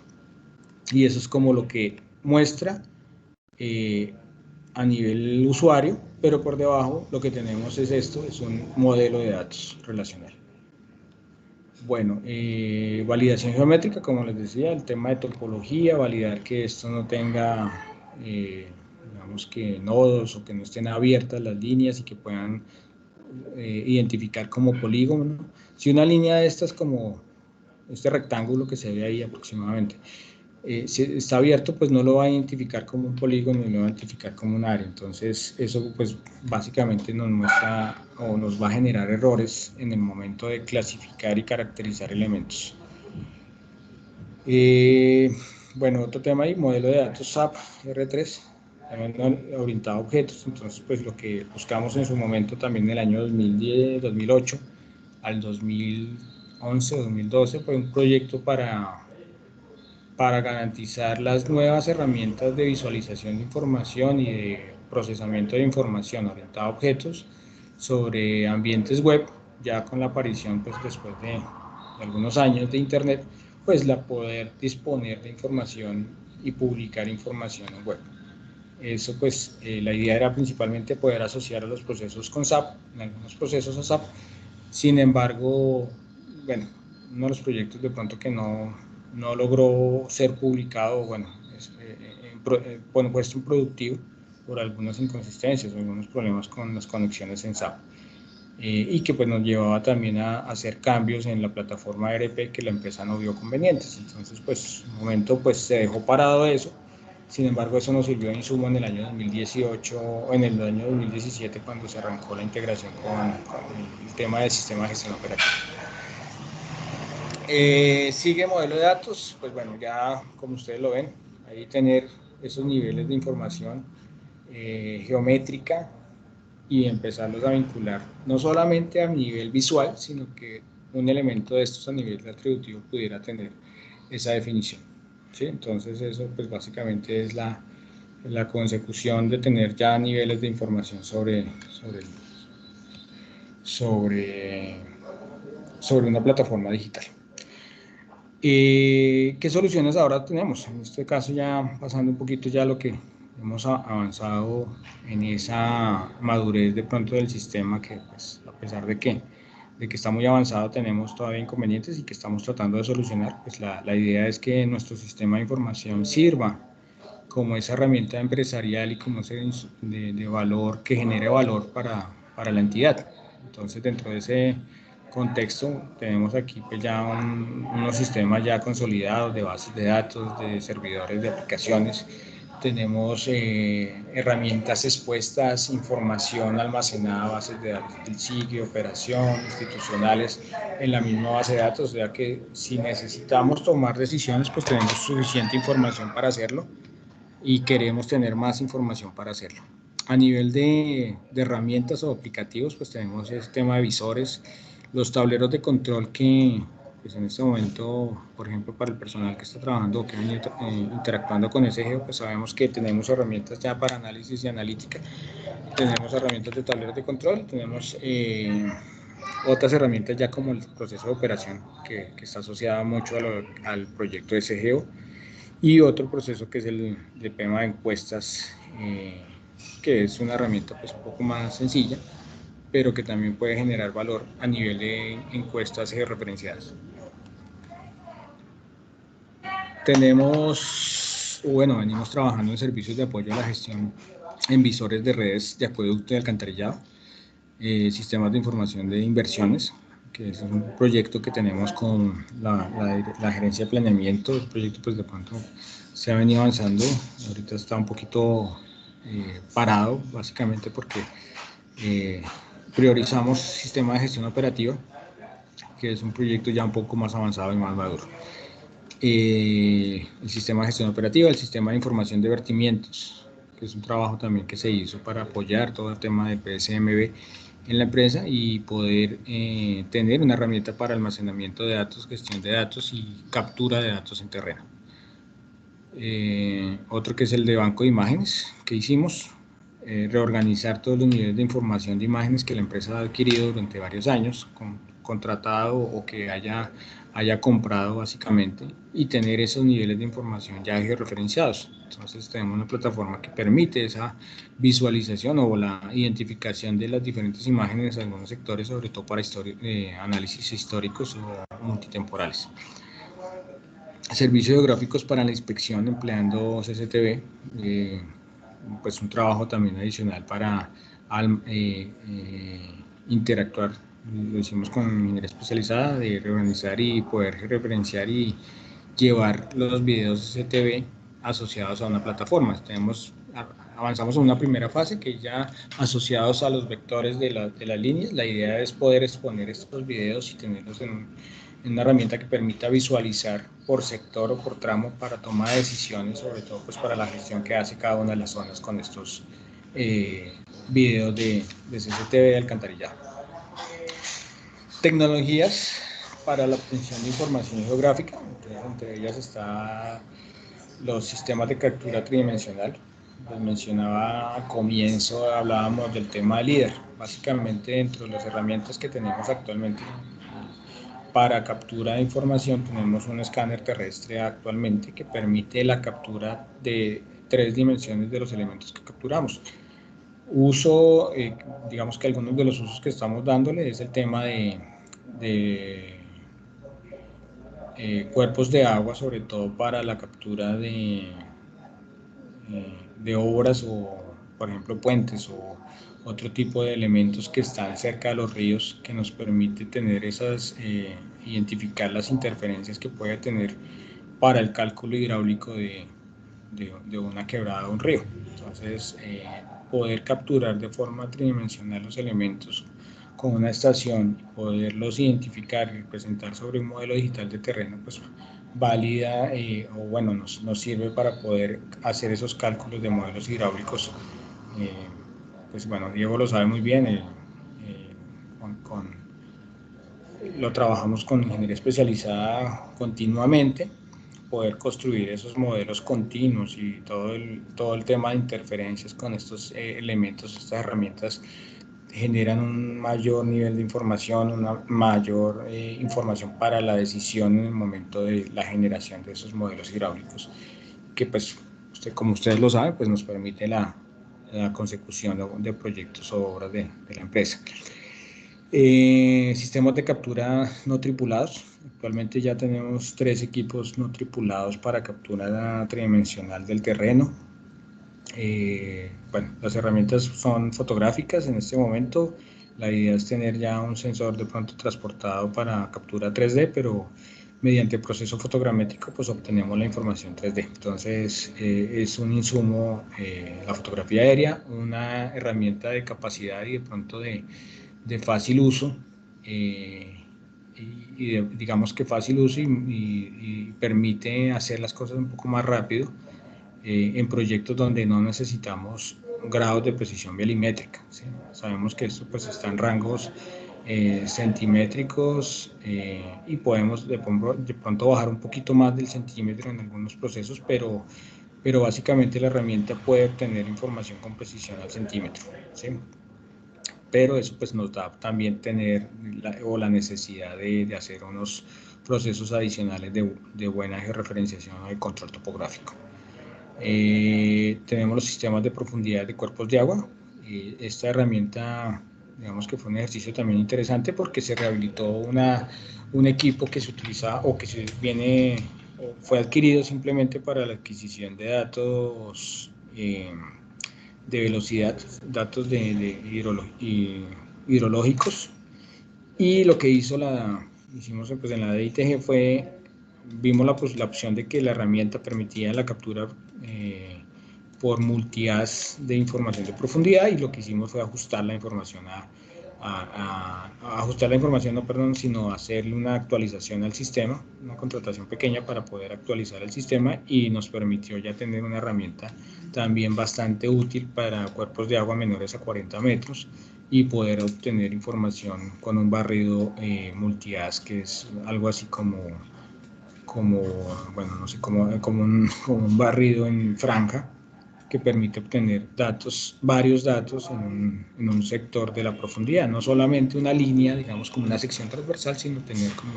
Y eso es como lo que muestra a nivel usuario, pero por debajo lo que tenemos es esto, es un modelo de datos relacional. Bueno, validación geométrica, como les decía, el tema de topología, validar que esto no tenga, digamos que nodos o que no estén abiertas las líneas y que puedan identificar como polígono. Si una línea de estas, como este rectángulo que se ve ahí aproximadamente, si está abierto, pues no lo va a identificar como un polígono y lo va a identificar como un área. Entonces, eso pues básicamente nos muestra o nos va a generar errores en el momento de clasificar y caracterizar elementos. Bueno, otro tema ahí, modelo de datos SAP R3, también orientado a objetos. Entonces, pues lo que buscamos en su momento también en el año 2010, 2008 al 2011, 2012, fue un proyecto para garantizar las nuevas herramientas de visualización de información y de procesamiento de información orientada a objetos sobre ambientes web, ya con la aparición, pues después de algunos años de Internet, pues la poder disponer de información y publicar información en web. Eso pues la idea era principalmente poder asociar a los procesos con SAP, en algunos procesos a SAP. Sin embargo, bueno, uno de los proyectos de pronto que no logró ser publicado, bueno, puesto en productivo por algunas inconsistencias o algunos problemas con las conexiones en SAP. Y que pues nos llevaba también a hacer cambios en la plataforma ERP que la empresa no vio convenientes. Entonces, pues, en un momento pues se dejó parado eso. Sin embargo, eso nos sirvió de insumo en el año 2018 o en el año 2017 cuando se arrancó la integración con el tema del sistema de gestión operativa. Sigue modelo de datos, pues bueno, ya como ustedes lo ven, ahí tener esos niveles de información geométrica y empezarlos a vincular, no solamente a nivel visual, sino que un elemento de estos a nivel atributivo pudiera tener esa definición. ¿Sí? Entonces eso pues básicamente es la consecución de tener ya niveles de información sobre una plataforma digital. ¿Qué soluciones ahora tenemos? En este caso ya pasando un poquito ya lo que hemos avanzado en esa madurez de pronto del sistema que pues a pesar de que está muy avanzado tenemos todavía inconvenientes y que estamos tratando de solucionar, pues la idea es que nuestro sistema de información sirva como esa herramienta empresarial y como ese de valor que genere valor para la entidad. Entonces dentro de ese contexto tenemos aquí pues ya unos sistemas ya consolidados de bases de datos, de servidores de aplicaciones, tenemos herramientas expuestas, información almacenada, bases de datos del SIG, operación, institucionales en la misma base de datos, o sea que si necesitamos tomar decisiones pues tenemos suficiente información para hacerlo y queremos tener más información para hacerlo. A nivel de herramientas o aplicativos pues tenemos el tema de visores, los tableros de control que pues en este momento, por ejemplo, para el personal que está trabajando o que ha venido interactuando con SGEO, pues sabemos que tenemos herramientas ya para análisis y analítica, tenemos herramientas de tableros de control, tenemos otras herramientas ya como el proceso de operación que está asociada mucho al proyecto de SGEO y otro proceso que es el de tema de encuestas, que es una herramienta pues un poco más sencilla, pero que también puede generar valor a nivel de encuestas referenciadas. Venimos trabajando en servicios de apoyo a la gestión en visores de redes de acueducto y alcantarillado, sistemas de información de inversiones, que es un proyecto que tenemos con la gerencia de planeamiento. El proyecto pues de pronto se ha venido avanzando, ahorita está un poquito parado, básicamente porque priorizamos sistema de gestión operativa, que es un proyecto ya un poco más avanzado y más maduro. El sistema de gestión operativa, el sistema de información de vertimientos, que es un trabajo también que se hizo para apoyar todo el tema de PSMB en la empresa y poder tener una herramienta para almacenamiento de datos, gestión de datos y captura de datos en terreno. Otro que es el de banco de imágenes que hicimos. reorganizar todos los niveles de información de imágenes que la empresa ha adquirido durante varios años, contratado o que haya comprado básicamente, y tener esos niveles de información ya georreferenciados. Entonces tenemos una plataforma que permite esa visualización o la identificación de las diferentes imágenes en algunos sectores, sobre todo para análisis históricos o multitemporales. Servicios geográficos para la inspección empleando CCTV, pues un trabajo también adicional para interactuar, lo hicimos con ingeniería especializada, de reorganizar y poder referenciar y llevar los videos CCTV asociados a una plataforma. Avanzamos en una primera fase que ya asociados a los vectores de las líneas, la idea es poder exponer estos videos y tenerlos en una herramienta que permita visualizar por sector o por tramo para toma de decisiones, sobre todo pues para la gestión que hace cada una de las zonas con estos videos de CCTV de alcantarillado. Tecnologías para la obtención de información geográfica, entre ellas está los sistemas de captura tridimensional. Les mencionaba a comienzo, hablábamos del tema del LIDAR. Básicamente, dentro de las herramientas que tenemos actualmente para captura de información, tenemos un escáner terrestre actualmente que permite la captura de 3 dimensiones de los elementos que capturamos. Digamos que algunos de los usos que estamos dándole es el tema de cuerpos de agua, sobre todo para la captura de obras o, por ejemplo, puentes o otro tipo de elementos que están cerca de los ríos, que nos permite tener identificar las interferencias que puede tener para el cálculo hidráulico de una quebrada o un río. Entonces, poder capturar de forma tridimensional los elementos con una estación, poderlos identificar y presentar sobre un modelo digital de terreno, pues válida nos sirve para poder hacer esos cálculos de modelos hidráulicos. Pues bueno, Diego lo sabe muy bien, lo trabajamos con ingeniería especializada continuamente, poder construir esos modelos continuos y todo el tema de interferencias con estos elementos, estas herramientas generan un mayor nivel de información, una mayor información para la decisión en el momento de la generación de esos modelos hidráulicos, que pues como ustedes lo saben, pues nos permite la consecución de proyectos o obras de la empresa. Sistemas de captura no tripulados. Actualmente ya tenemos 3 equipos no tripulados para captura tridimensional del terreno. Bueno, las herramientas son fotográficas en este momento. La idea es tener ya un sensor de pronto transportado para captura 3D, pero mediante proceso fotogramétrico pues obtenemos la información 3D. Entonces es un insumo, la fotografía aérea, una herramienta de capacidad y de pronto de fácil uso, digamos que fácil uso y permite hacer las cosas un poco más rápido en proyectos donde no necesitamos grados de precisión milimétrica, ¿sí? Sabemos que esto pues está en rangos centimétricos y podemos de pronto bajar un poquito más del centímetro en algunos procesos, pero básicamente la herramienta puede obtener información con precisión al centímetro, ¿sí? Pero eso pues nos da también tener la necesidad de hacer unos procesos adicionales de buena georreferenciación o de control topográfico. Tenemos los sistemas de profundidad de cuerpos de agua. Esta herramienta, digamos que fue un ejercicio también interesante porque se rehabilitó un equipo que se utiliza o que fue adquirido simplemente para la adquisición de datos de velocidad, datos hidrológicos, y lo que hicimos pues en la DITG vimos la opción de que la herramienta permitía la captura por multihaz de información de profundidad, y lo que hicimos fue ajustar la información sino hacerle una actualización al sistema, una contratación pequeña para poder actualizar el sistema, y nos permitió ya tener una herramienta también bastante útil para cuerpos de agua menores a 40 metros y poder obtener información con un barrido multihaz, que es algo así como un barrido en franja, que permite obtener datos, varios datos en un sector de la profundidad, no solamente una línea, digamos, como una sección transversal, sino tener como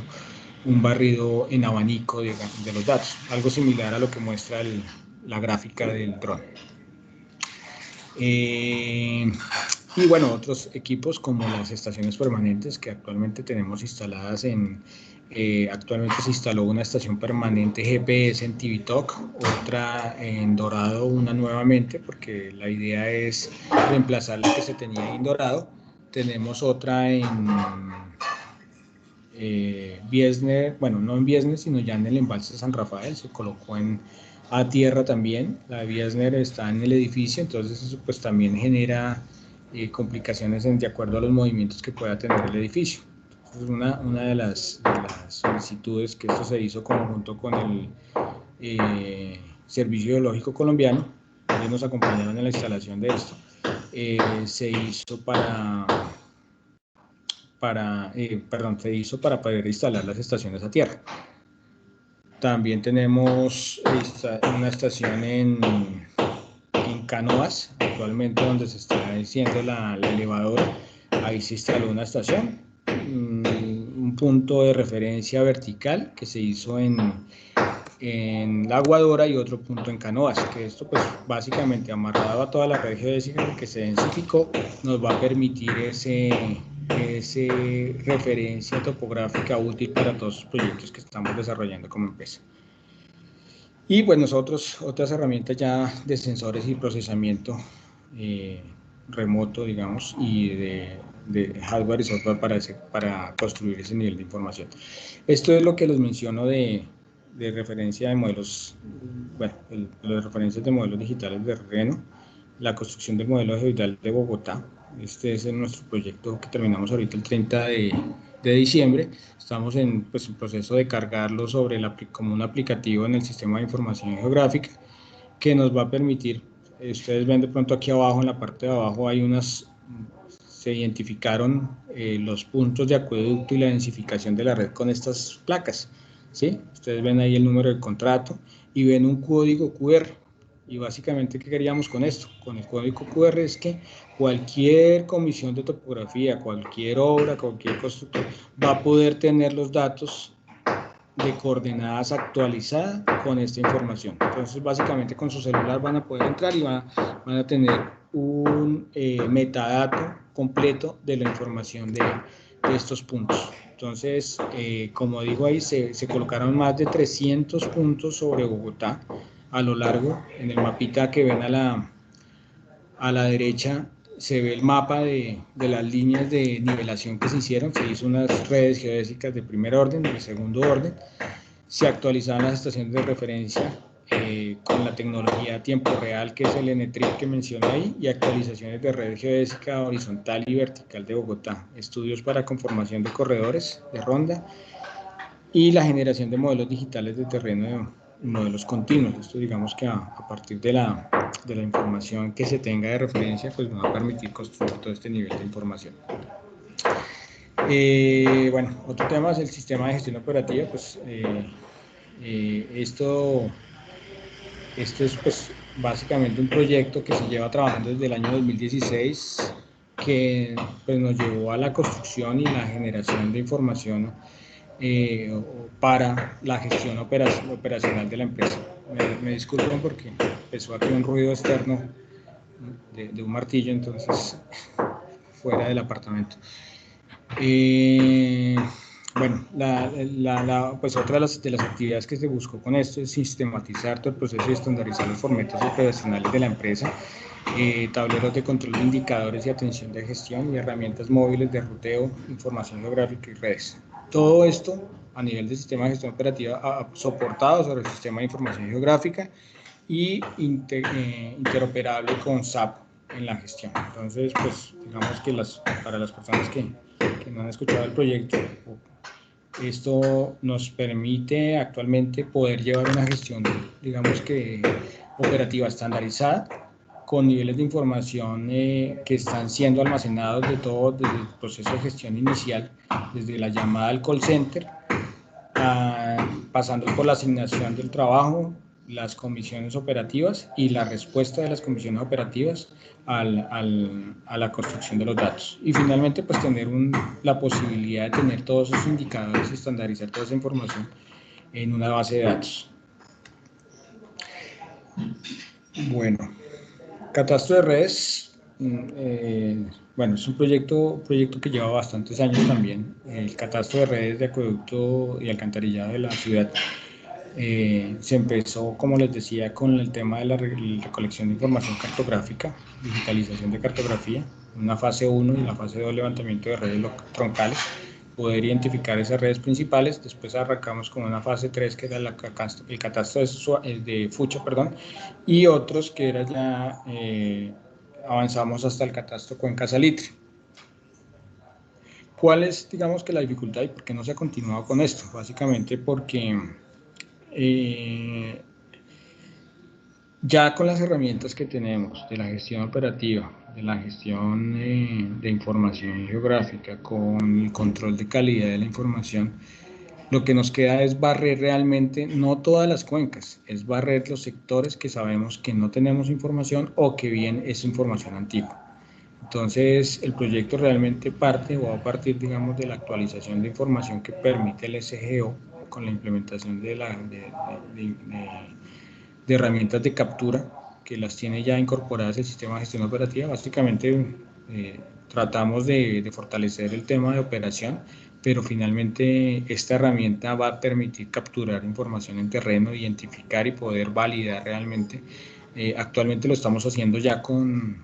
un barrido en abanico de los datos, algo similar a lo que muestra la gráfica del dron. Y bueno, otros equipos como las estaciones permanentes que actualmente tenemos instaladas actualmente se instaló una estación permanente GPS en Tivitok, otra en Dorado, una nuevamente, porque la idea es reemplazar la que se tenía en Dorado. Tenemos otra en Biesner, bueno, no en Biesner, sino ya en el embalse San Rafael, se colocó a tierra también. La de Biesner está en el edificio, entonces eso pues también genera complicaciones de acuerdo a los movimientos que pueda tener el edificio. Entonces, una de las solicitudes que esto se hizo conjunto con el Servicio Geológico Colombiano, que nos acompañaron en la instalación de esto, se hizo se hizo para poder instalar las estaciones a tierra. También tenemos una estación en Canoas, actualmente donde se está haciendo la elevadora. Ahí se instaló una estación, un punto de referencia vertical que se hizo en La Aguadora y otro punto en Canoas, que esto pues básicamente amarrado a toda la red geodésica que se densificó nos va a permitir ese referencia topográfica útil para todos los proyectos que estamos desarrollando como empresa. Y pues nosotros, otras herramientas ya de sensores y procesamiento remoto, digamos, y de hardware y software para construir ese nivel de información. Esto es lo que les menciono de referencia de modelos, bueno, las referencias de modelos digitales de terreno, la construcción del modelo geoidal de Bogotá. Este es nuestro proyecto que terminamos ahorita el 30 de diciembre. Estamos en el proceso de cargarlo como un aplicativo en el sistema de información geográfica que nos va a permitir, ustedes ven de pronto aquí abajo, en la parte de abajo se identificaron los puntos de acueducto y la densificación de la red con estas placas, ¿sí? Ustedes ven ahí el número del contrato y ven un código QR. Y básicamente, ¿qué queríamos con esto? Con el código QR es que cualquier comisión de topografía, cualquier obra, cualquier constructor va a poder tener los datos de coordenadas actualizadas con esta información. Entonces, básicamente con su celular van a poder entrar y van a tener un metadato completo de la información de estos puntos. Entonces, como digo ahí, se colocaron más de 300 puntos sobre Bogotá a lo largo. En el mapita que ven a la derecha se ve el mapa de las líneas de nivelación que se hicieron. Se hizo unas redes geodésicas de primer orden, de segundo orden. Se actualizaban las estaciones de referencia con la tecnología a tiempo real, que es el NTRIP que mencioné ahí, y actualizaciones de red geodésica horizontal y vertical de Bogotá, estudios para conformación de corredores de ronda y la generación de modelos digitales de terreno de modelos continuos. Esto digamos que a partir de la información que se tenga de referencia, pues nos va a permitir construir todo este nivel de información. Bueno, otro tema es el sistema de gestión operativa. Pues esto es pues básicamente un proyecto que se lleva trabajando desde el año 2016, que pues nos llevó a la construcción y la generación de información para la gestión operacional de la empresa. Me disculpen porque empezó aquí un ruido externo de un martillo, entonces fuera del apartamento. Bueno, pues otra de las actividades que se buscó con esto es sistematizar todo el proceso y estandarizar los formatos operacionales de la empresa, tableros de control de indicadores y atención de gestión y herramientas móviles de ruteo, información geográfica y redes. Todo esto a nivel del sistema de gestión operativa soportado sobre el sistema de información geográfica y interoperable con SAP en la gestión. Entonces, pues digamos que para las personas que no han escuchado el proyecto, esto nos permite actualmente poder llevar una gestión, digamos que operativa estandarizada, con niveles de información que están siendo almacenados desde el proceso de gestión inicial, desde la llamada al call center, pasando por la asignación del trabajo, las comisiones operativas y la respuesta de las comisiones operativas a la construcción de los datos. Y finalmente, pues tener la posibilidad de tener todos esos indicadores y estandarizar toda esa información en una base de datos. Bueno, Catastro de Redes, bueno, es un proyecto que lleva bastantes años también. El Catastro de Redes de Acueducto y Alcantarillado de la ciudad se empezó, como les decía, con el tema de la recolección de información cartográfica, digitalización de cartografía, una fase 1 y la fase 2, levantamiento de redes troncales, poder identificar esas redes principales. Después arrancamos con una fase 3, que era el catastro de Fucho, perdón, y otros que era ya, avanzamos hasta el catastro Cuenca Salitre. ¿Cuál es, digamos, que la dificultad y por qué no se ha continuado con esto? Básicamente porque ya con las herramientas que tenemos de la gestión operativa, de la gestión de información geográfica, con el control de calidad de la información, lo que nos queda es barrer realmente, no todas las cuencas, es barrer los sectores que sabemos que no tenemos información o que bien es información antigua. Entonces, el proyecto realmente parte o va a partir, digamos, de la actualización de información que permite el SGO con la implementación de herramientas de captura que las tiene ya incorporadas el sistema de gestión operativa. Básicamente tratamos de fortalecer el tema de operación, pero finalmente esta herramienta va a permitir capturar información en terreno, identificar y poder validar realmente. Actualmente lo estamos haciendo ya con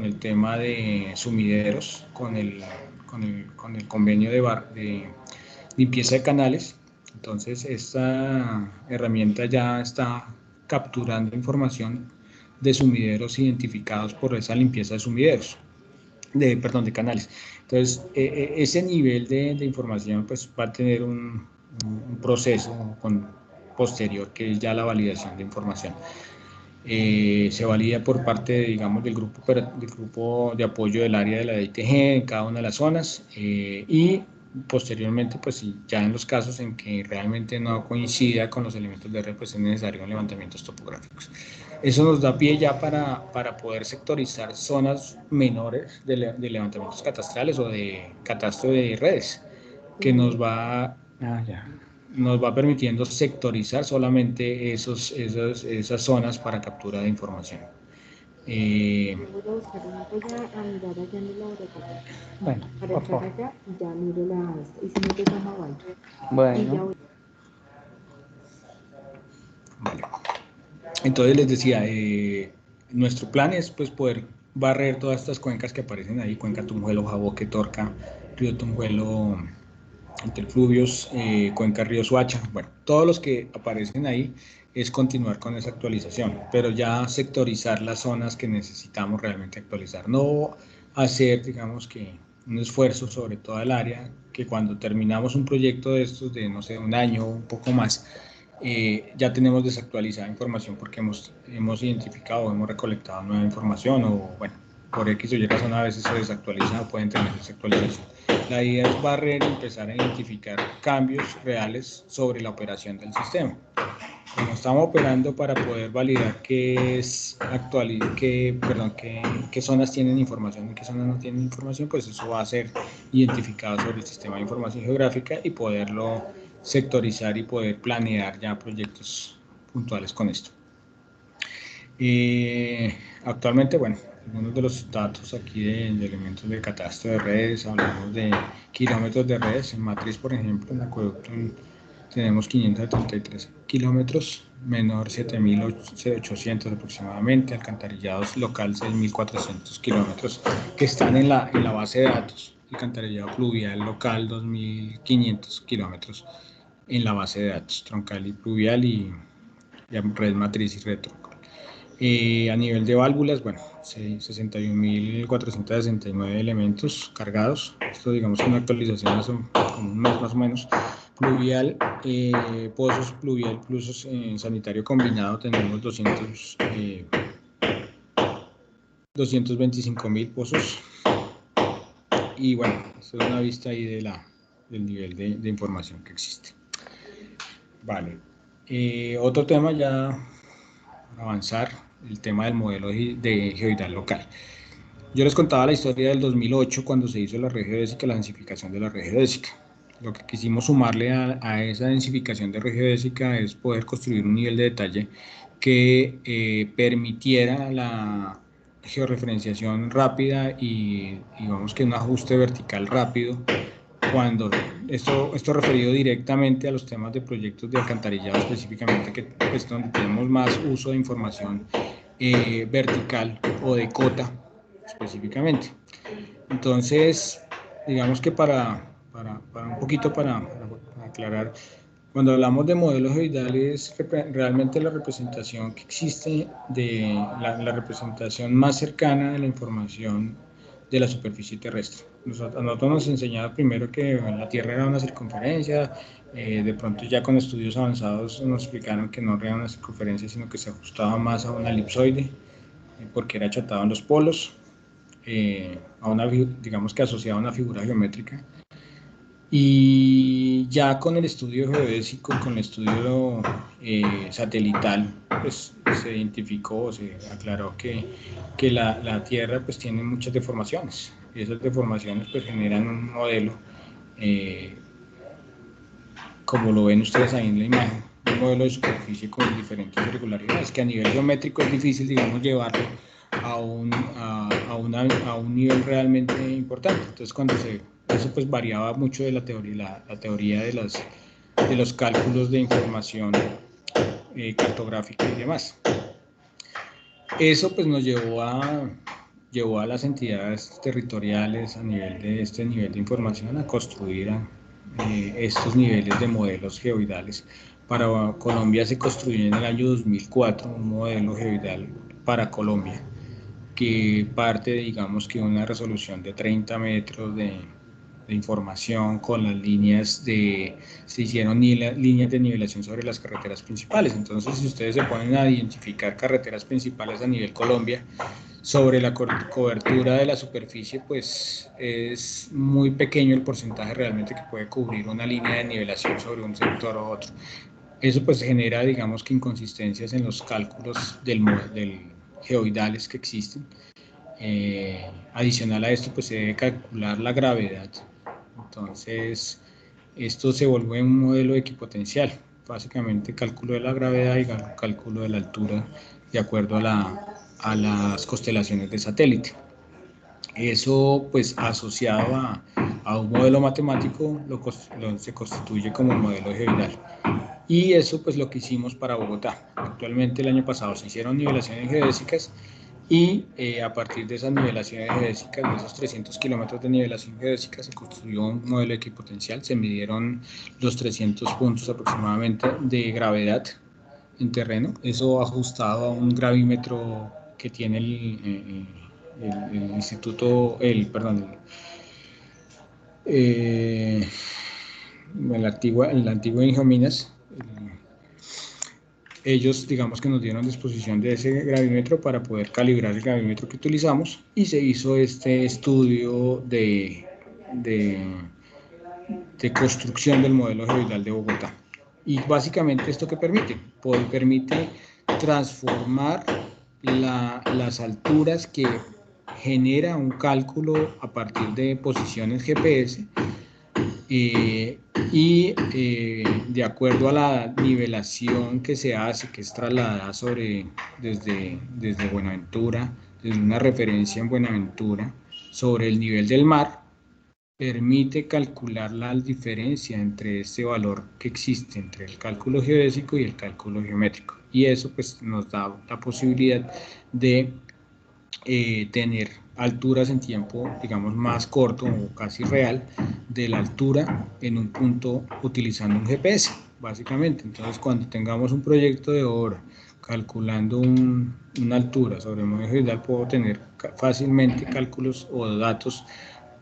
el tema de sumideros, con el convenio de limpieza de canales. Entonces esta herramienta ya está capturando información de sumideros identificados por esa limpieza de sumideros, de canales. Entonces, ese nivel de información pues va a tener un proceso posterior, que es ya la validación de información. Se valida por parte, digamos, del grupo de apoyo del área de la DITG en cada una de las zonas, y posteriormente, pues ya en los casos en que realmente no coincida con los elementos de red, pues es necesario levantamientos topográficos. Eso nos da pie ya para poder sectorizar zonas menores de levantamientos catastrales o de catastro de redes, que nos va permitiendo sectorizar solamente esas zonas para captura de información. Bueno, para estar acá y ya miro y si no te toma bueno. Vale. Entonces les decía, nuestro plan es pues poder barrer todas estas cuencas que aparecen ahí: Cuenca Tunjuelo, Jaboque, Torca, Río Tunjuelo, Interfluvios, Cuenca Río Suacha. Bueno, todos los que aparecen ahí es continuar con esa actualización, pero ya sectorizar las zonas que necesitamos realmente actualizar, no hacer, digamos, que un esfuerzo sobre toda el área, que cuando terminamos un proyecto de estos de, no sé, un año o un poco más, ya tenemos desactualizada información porque hemos identificado o hemos recolectado nueva información, o bueno, por X o Y razón a veces se desactualizan o pueden tener desactualización. La idea es barrer y empezar a identificar cambios reales sobre la operación del sistema. Como estamos operando para poder validar qué zonas tienen información y qué zonas no tienen información, pues eso va a ser identificado sobre el sistema de información geográfica y poderlo sectorizar y poder planear ya proyectos puntuales con esto. Actualmente, bueno, algunos de los datos aquí de elementos de catastro de redes, hablamos de kilómetros de redes. En Matriz, por ejemplo, en Acueducto tenemos 533 kilómetros, menor 7.800 aproximadamente, alcantarillados local 6.400 kilómetros que están en la base de datos, alcantarillado fluvial local 2.500 kilómetros en la base de datos, troncal y pluvial, y red matriz y red troncal. A nivel de válvulas, bueno, 61.469 elementos cargados. Esto, digamos, que una actualización hace como un mes más o menos. Pluvial, pozos pluvial plus sanitario combinado, tenemos 225.000 pozos. Y bueno, esto es una vista ahí del nivel de información que existe. Vale. Otro tema ya avanzar el tema del modelo de geoidal local. Yo les contaba la historia del 2008 cuando se hizo la red geodésica, la densificación de la red geodésica. Lo que quisimos sumarle a esa densificación de red geodésica es poder construir un nivel de detalle que permitiera la georreferenciación rápida y digamos que un ajuste vertical rápido cuando esto referido directamente a los temas de proyectos de alcantarillado específicamente, que es donde tenemos más uso de información vertical o de cota específicamente. Entonces, digamos que para un poquito para aclarar, cuando hablamos de modelos geoidales, realmente la representación que existe de la representación más cercana de la información de la superficie terrestre. A nosotros nos enseñaba primero que la Tierra era una circunferencia, de pronto ya con estudios avanzados nos explicaron que no era una circunferencia, sino que se ajustaba más a una elipsoide, porque era achatado en los polos, digamos que asociado a una figura geométrica. Y ya con el estudio geodésico, con el estudio satelital, pues se identificó, se aclaró que la Tierra pues tiene muchas deformaciones, y esas deformaciones pues generan un modelo, como lo ven ustedes ahí en la imagen, un modelo de superficie con diferentes irregularidades, que a nivel geométrico es difícil, digamos, llevarlo a un nivel realmente importante. Entonces, eso pues variaba mucho de la teoría de los cálculos de información cartográfica y demás. Eso pues nos llevó a las entidades territoriales a nivel de este nivel de información a construir estos niveles de modelos geoidales. Para Colombia se construyó en el año 2004 un modelo geoidal para Colombia, que parte, digamos, que una resolución de 30 metros de información con las líneas se hicieron líneas de nivelación sobre las carreteras principales. Entonces, si ustedes se ponen a identificar carreteras principales a nivel Colombia, sobre la cobertura de la superficie, pues es muy pequeño el porcentaje realmente que puede cubrir una línea de nivelación sobre un sector o otro. Eso pues genera, digamos, que inconsistencias en los cálculos del geoidales que existen. Adicional a esto, pues se debe calcular la gravedad. Entonces, esto se vuelve un modelo equipotencial, básicamente cálculo de la gravedad y cálculo de la altura de acuerdo a las constelaciones de satélite. Eso, pues asociado a un modelo matemático, se constituye como un modelo geoidal. Y eso pues lo que hicimos para Bogotá. Actualmente el año pasado se hicieron nivelaciones geodésicas y a partir de esas nivelaciones geodésicas, de esos 300 kilómetros de nivelación geodésica, se construyó un modelo equipotencial, se midieron los 300 puntos aproximadamente de gravedad en terreno, eso ajustado a un gravímetro que tiene el instituto, el antiguo Ingeominas. Ellos, digamos, que nos dieron disposición de ese gravímetro para poder calibrar el gravímetro que utilizamos, y se hizo este estudio de construcción del modelo geoidal de Bogotá. Y básicamente esto que permite transformar las alturas que genera un cálculo a partir de posiciones GPS, de acuerdo a la nivelación que se hace, que es trasladada desde Buenaventura, desde una referencia en Buenaventura, sobre el nivel del mar, permite calcular la diferencia entre este valor que existe entre el cálculo geodésico y el cálculo geométrico. Y eso pues nos da la posibilidad de tener alturas en tiempo, digamos, más corto o casi real de la altura en un punto utilizando un GPS, básicamente. Entonces, cuando tengamos un proyecto de obra calculando una altura sobre el modelo geoidal, puedo tener fácilmente cálculos o datos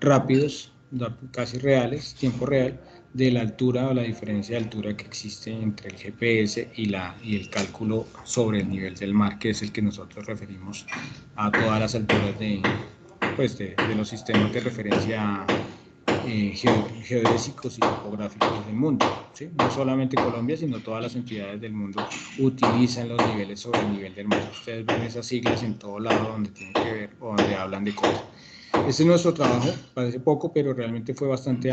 rápidos, casi reales, tiempo real, de la altura o la diferencia de altura que existe entre el GPS y el cálculo sobre el nivel del mar, que es el que nosotros referimos a todas las alturas de los sistemas de referencia geodésicos y topográficos del mundo, ¿sí? No solamente Colombia, sino todas las entidades del mundo utilizan los niveles sobre el nivel del mar. Ustedes ven esas siglas en todo lado donde tienen que ver o donde hablan de cosas. Este es nuestro trabajo, parece poco, pero realmente fue bastante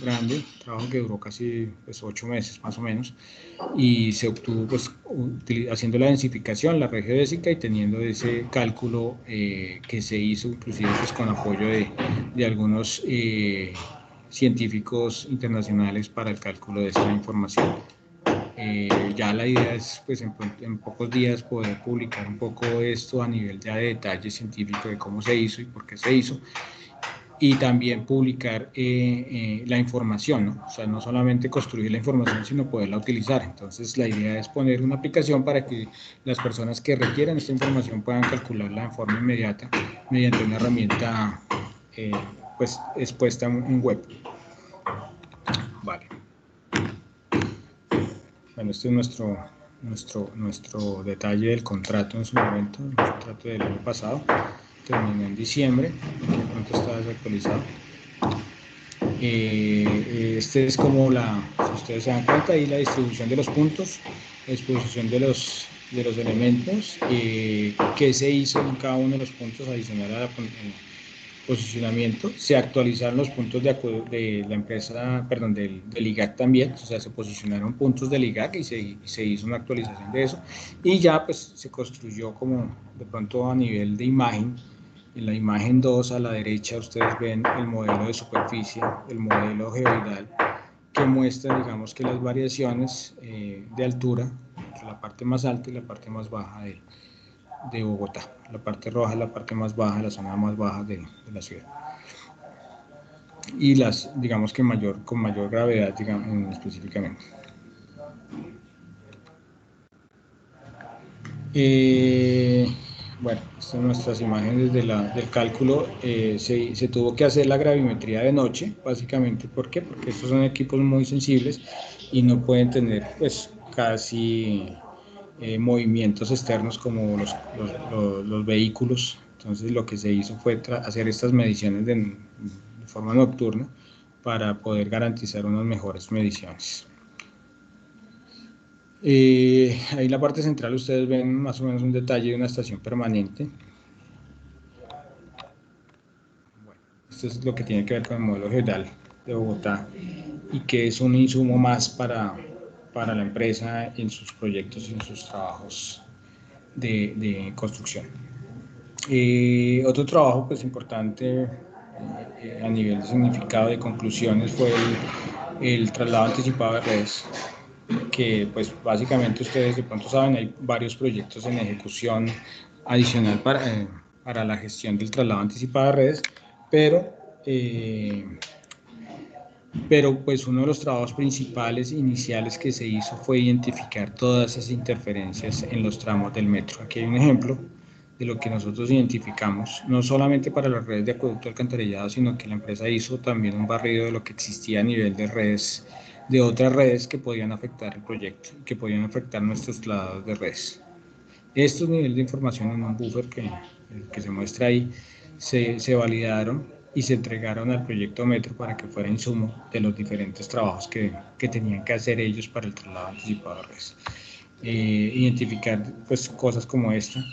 grande, un trabajo que duró casi 8 meses más o menos, y se obtuvo pues haciendo la densificación, la red geodésica y teniendo ese cálculo que se hizo inclusive pues con apoyo de algunos científicos internacionales para el cálculo de esta información. Ya la idea es pues en pocos días poder publicar un poco esto a nivel ya de detalle científico de cómo se hizo y por qué se hizo, y también publicar la información, ¿no? O sea, no solamente construir la información, sino poderla utilizar. Entonces, la idea es poner una aplicación para que las personas que requieran esta información puedan calcularla de forma inmediata mediante una herramienta pues expuesta en web. Vale. Bueno, este es nuestro detalle del contrato en su momento, el contrato del año pasado. Terminó en diciembre, de pronto está desactualizado. Este es como si ustedes se dan cuenta, ahí la distribución de los puntos, la disposición de los elementos, qué se hizo en cada uno de los puntos adicional a posicionamiento. Se actualizaron los puntos de la empresa, perdón, del IGAC también, o sea, se posicionaron puntos del IGAC y se hizo una actualización de eso, y ya pues se construyó como de pronto a nivel de imagen. En la imagen 2 a la derecha ustedes ven el modelo de superficie, el modelo geoidal, que muestra, digamos, que las variaciones de altura entre la parte más alta y la parte más baja de Bogotá. La parte roja es la parte más baja, la zona más baja de la ciudad. Y digamos que con mayor gravedad, digamos, específicamente. Bueno, estas son nuestras imágenes del cálculo. Se tuvo que hacer la gravimetría de noche, básicamente. ¿Por qué? Porque estos son equipos muy sensibles y no pueden tener pues casi movimientos externos como los vehículos. Entonces lo que se hizo fue hacer estas mediciones de forma nocturna para poder garantizar unas mejores mediciones. Ahí en la parte central ustedes ven más o menos un detalle de una estación permanente. Bueno, esto es lo que tiene que ver con el modelo geodal de Bogotá y que es un insumo más para la empresa en sus proyectos y en sus trabajos de construcción. Otro trabajo pues importante a nivel de significado de conclusiones fue el traslado anticipado de redes, que pues básicamente ustedes de pronto saben, hay varios proyectos en ejecución adicional para la gestión del traslado anticipado de redes, pero pues uno de los trabajos principales iniciales que se hizo fue identificar todas esas interferencias en los tramos del metro. Aquí hay un ejemplo de lo que nosotros identificamos, no solamente para las redes de acueducto alcantarillado, sino que la empresa hizo también un barrido de lo que existía a nivel de redes, de otras redes que podían afectar el proyecto, que podían afectar nuestros traslados de redes. Estos niveles de información en un buffer que se muestra ahí se validaron y se entregaron al proyecto Metro para que fuera insumo de los diferentes trabajos que tenían que hacer ellos para el traslado anticipado de redes. Identificar pues cosas como esta,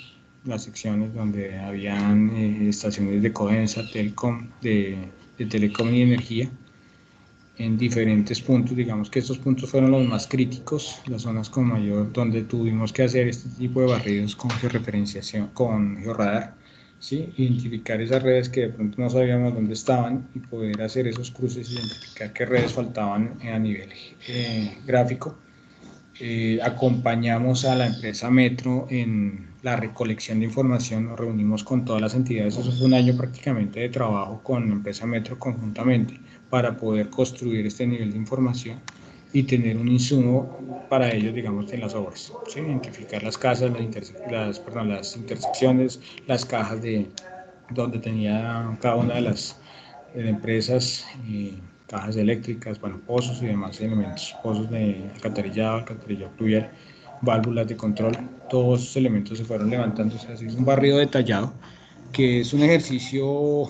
las secciones donde habían estaciones de Codensa, Telcom, de Telecom y Energía, en diferentes puntos. Digamos que estos puntos fueron los más críticos, las zonas con mayor, donde tuvimos que hacer este tipo de barridos con georreferenciación, con georradar, ¿sí? Identificar esas redes que de pronto no sabíamos dónde estaban y poder hacer esos cruces, identificar qué redes faltaban a nivel gráfico. Acompañamos a la empresa Metro en la recolección de información, nos reunimos con todas las entidades, eso fue un año prácticamente de trabajo con la empresa Metro conjuntamente para poder construir este nivel de información y tener un insumo para ellos, digamos, en las obras, ¿sí? Identificar las casas, las intersecciones, las cajas de donde tenía cada una de las empresas, cajas eléctricas, bueno, pozos y demás elementos, pozos de alcantarillado pluvial, válvulas de control, todos esos elementos se fueron levantando. O sea, es un barrido detallado, que es un ejercicio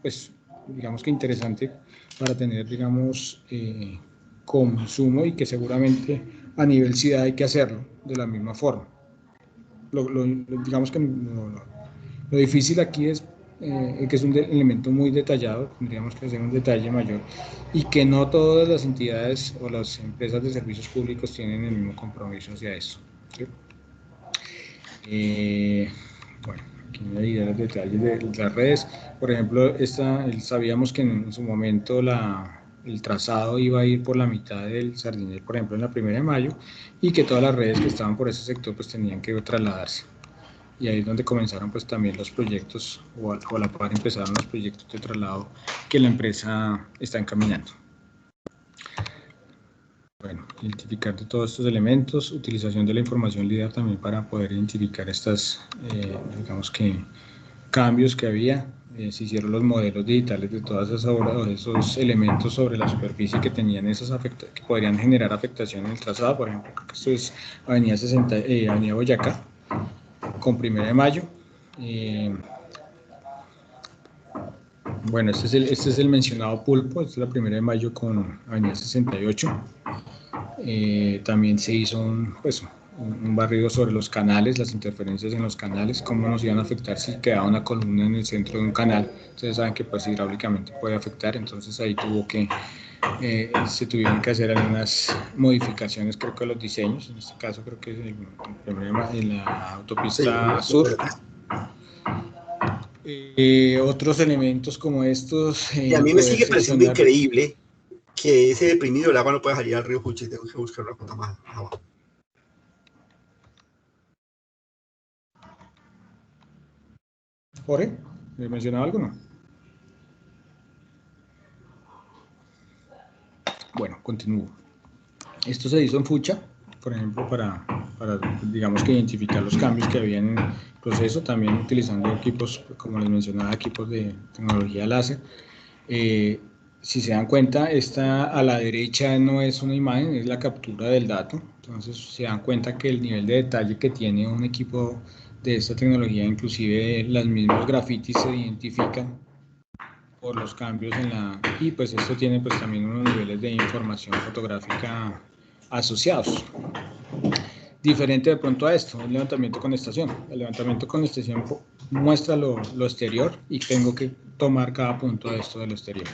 pues digamos que interesante para tener, digamos, consumo, y que seguramente a nivel ciudad hay que hacerlo de la misma forma. Digamos que lo difícil aquí es que es un elemento muy detallado, tendríamos que hacer un detalle mayor, y que no todas las entidades o las empresas de servicios públicos tienen el mismo compromiso hacia eso, ¿sí? Bueno, aquí me diré los detalles de las redes. Por ejemplo, sabíamos que en su momento el trazado iba a ir por la mitad del Sardinel, por ejemplo, en la 1 de mayo, y que todas las redes que estaban por ese sector pues tenían que trasladarse. Y ahí es donde comenzaron pues también los proyectos, o a la par empezaron los proyectos de traslado que la empresa está encaminando. Bueno, identificar de todos estos elementos, utilización de la información LIDAR también para poder identificar estas, digamos que, cambios que había. Se hicieron los modelos digitales de todas esas obras, esos elementos sobre la superficie que tenían que podrían generar afectación en el trazado. Por ejemplo, creo que esto es Avenida Boyacá, con 1 de mayo. Bueno, este es el mencionado Pulpo, esta es la 1 de mayo con Avenida 68. También se hizo un barrido sobre los canales, las interferencias en los canales, cómo nos iban a afectar si quedaba una columna en el centro de un canal. Ustedes saben que pues hidráulicamente puede afectar, entonces ahí se tuvieron que hacer algunas modificaciones, creo que los diseños, en este caso creo que es el problema en la autopista sur. Otros elementos como estos. Y a mí me sigue pareciendo increíble que ese deprimido el agua no puede salir al río Juche, tengo que buscar una cosa más abajo. Jorge, ¿me mencionaba algo, no? Bueno, continúo. Esto se hizo en Fucha, por ejemplo, para digamos que identificar los cambios que había en el proceso, también utilizando equipos, como les mencionaba, equipos de tecnología láser. Si se dan cuenta, esta a la derecha no es una imagen, es la captura del dato. Entonces se dan cuenta que el nivel de detalle que tiene un equipo de esta tecnología, inclusive los mismos grafitis se identifican por los cambios y pues esto tiene pues también unos niveles de información fotográfica asociados. Diferente de pronto a esto, el levantamiento con estación. El levantamiento con estación muestra lo exterior, y tengo que tomar cada punto de esto de lo exterior.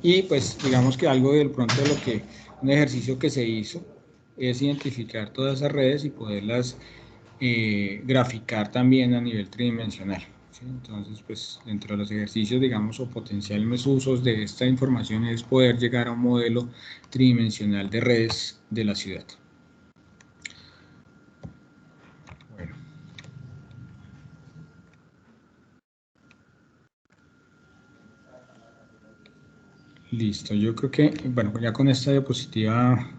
Y pues digamos que algo del pronto de un ejercicio que se hizo es identificar todas esas redes y poderlas graficar también a nivel tridimensional, ¿sí? Entonces pues dentro de los ejercicios, digamos, o potenciales usos de esta información es poder llegar a un modelo tridimensional de redes de la ciudad. Bueno. Listo, yo creo que, bueno, ya con esta diapositiva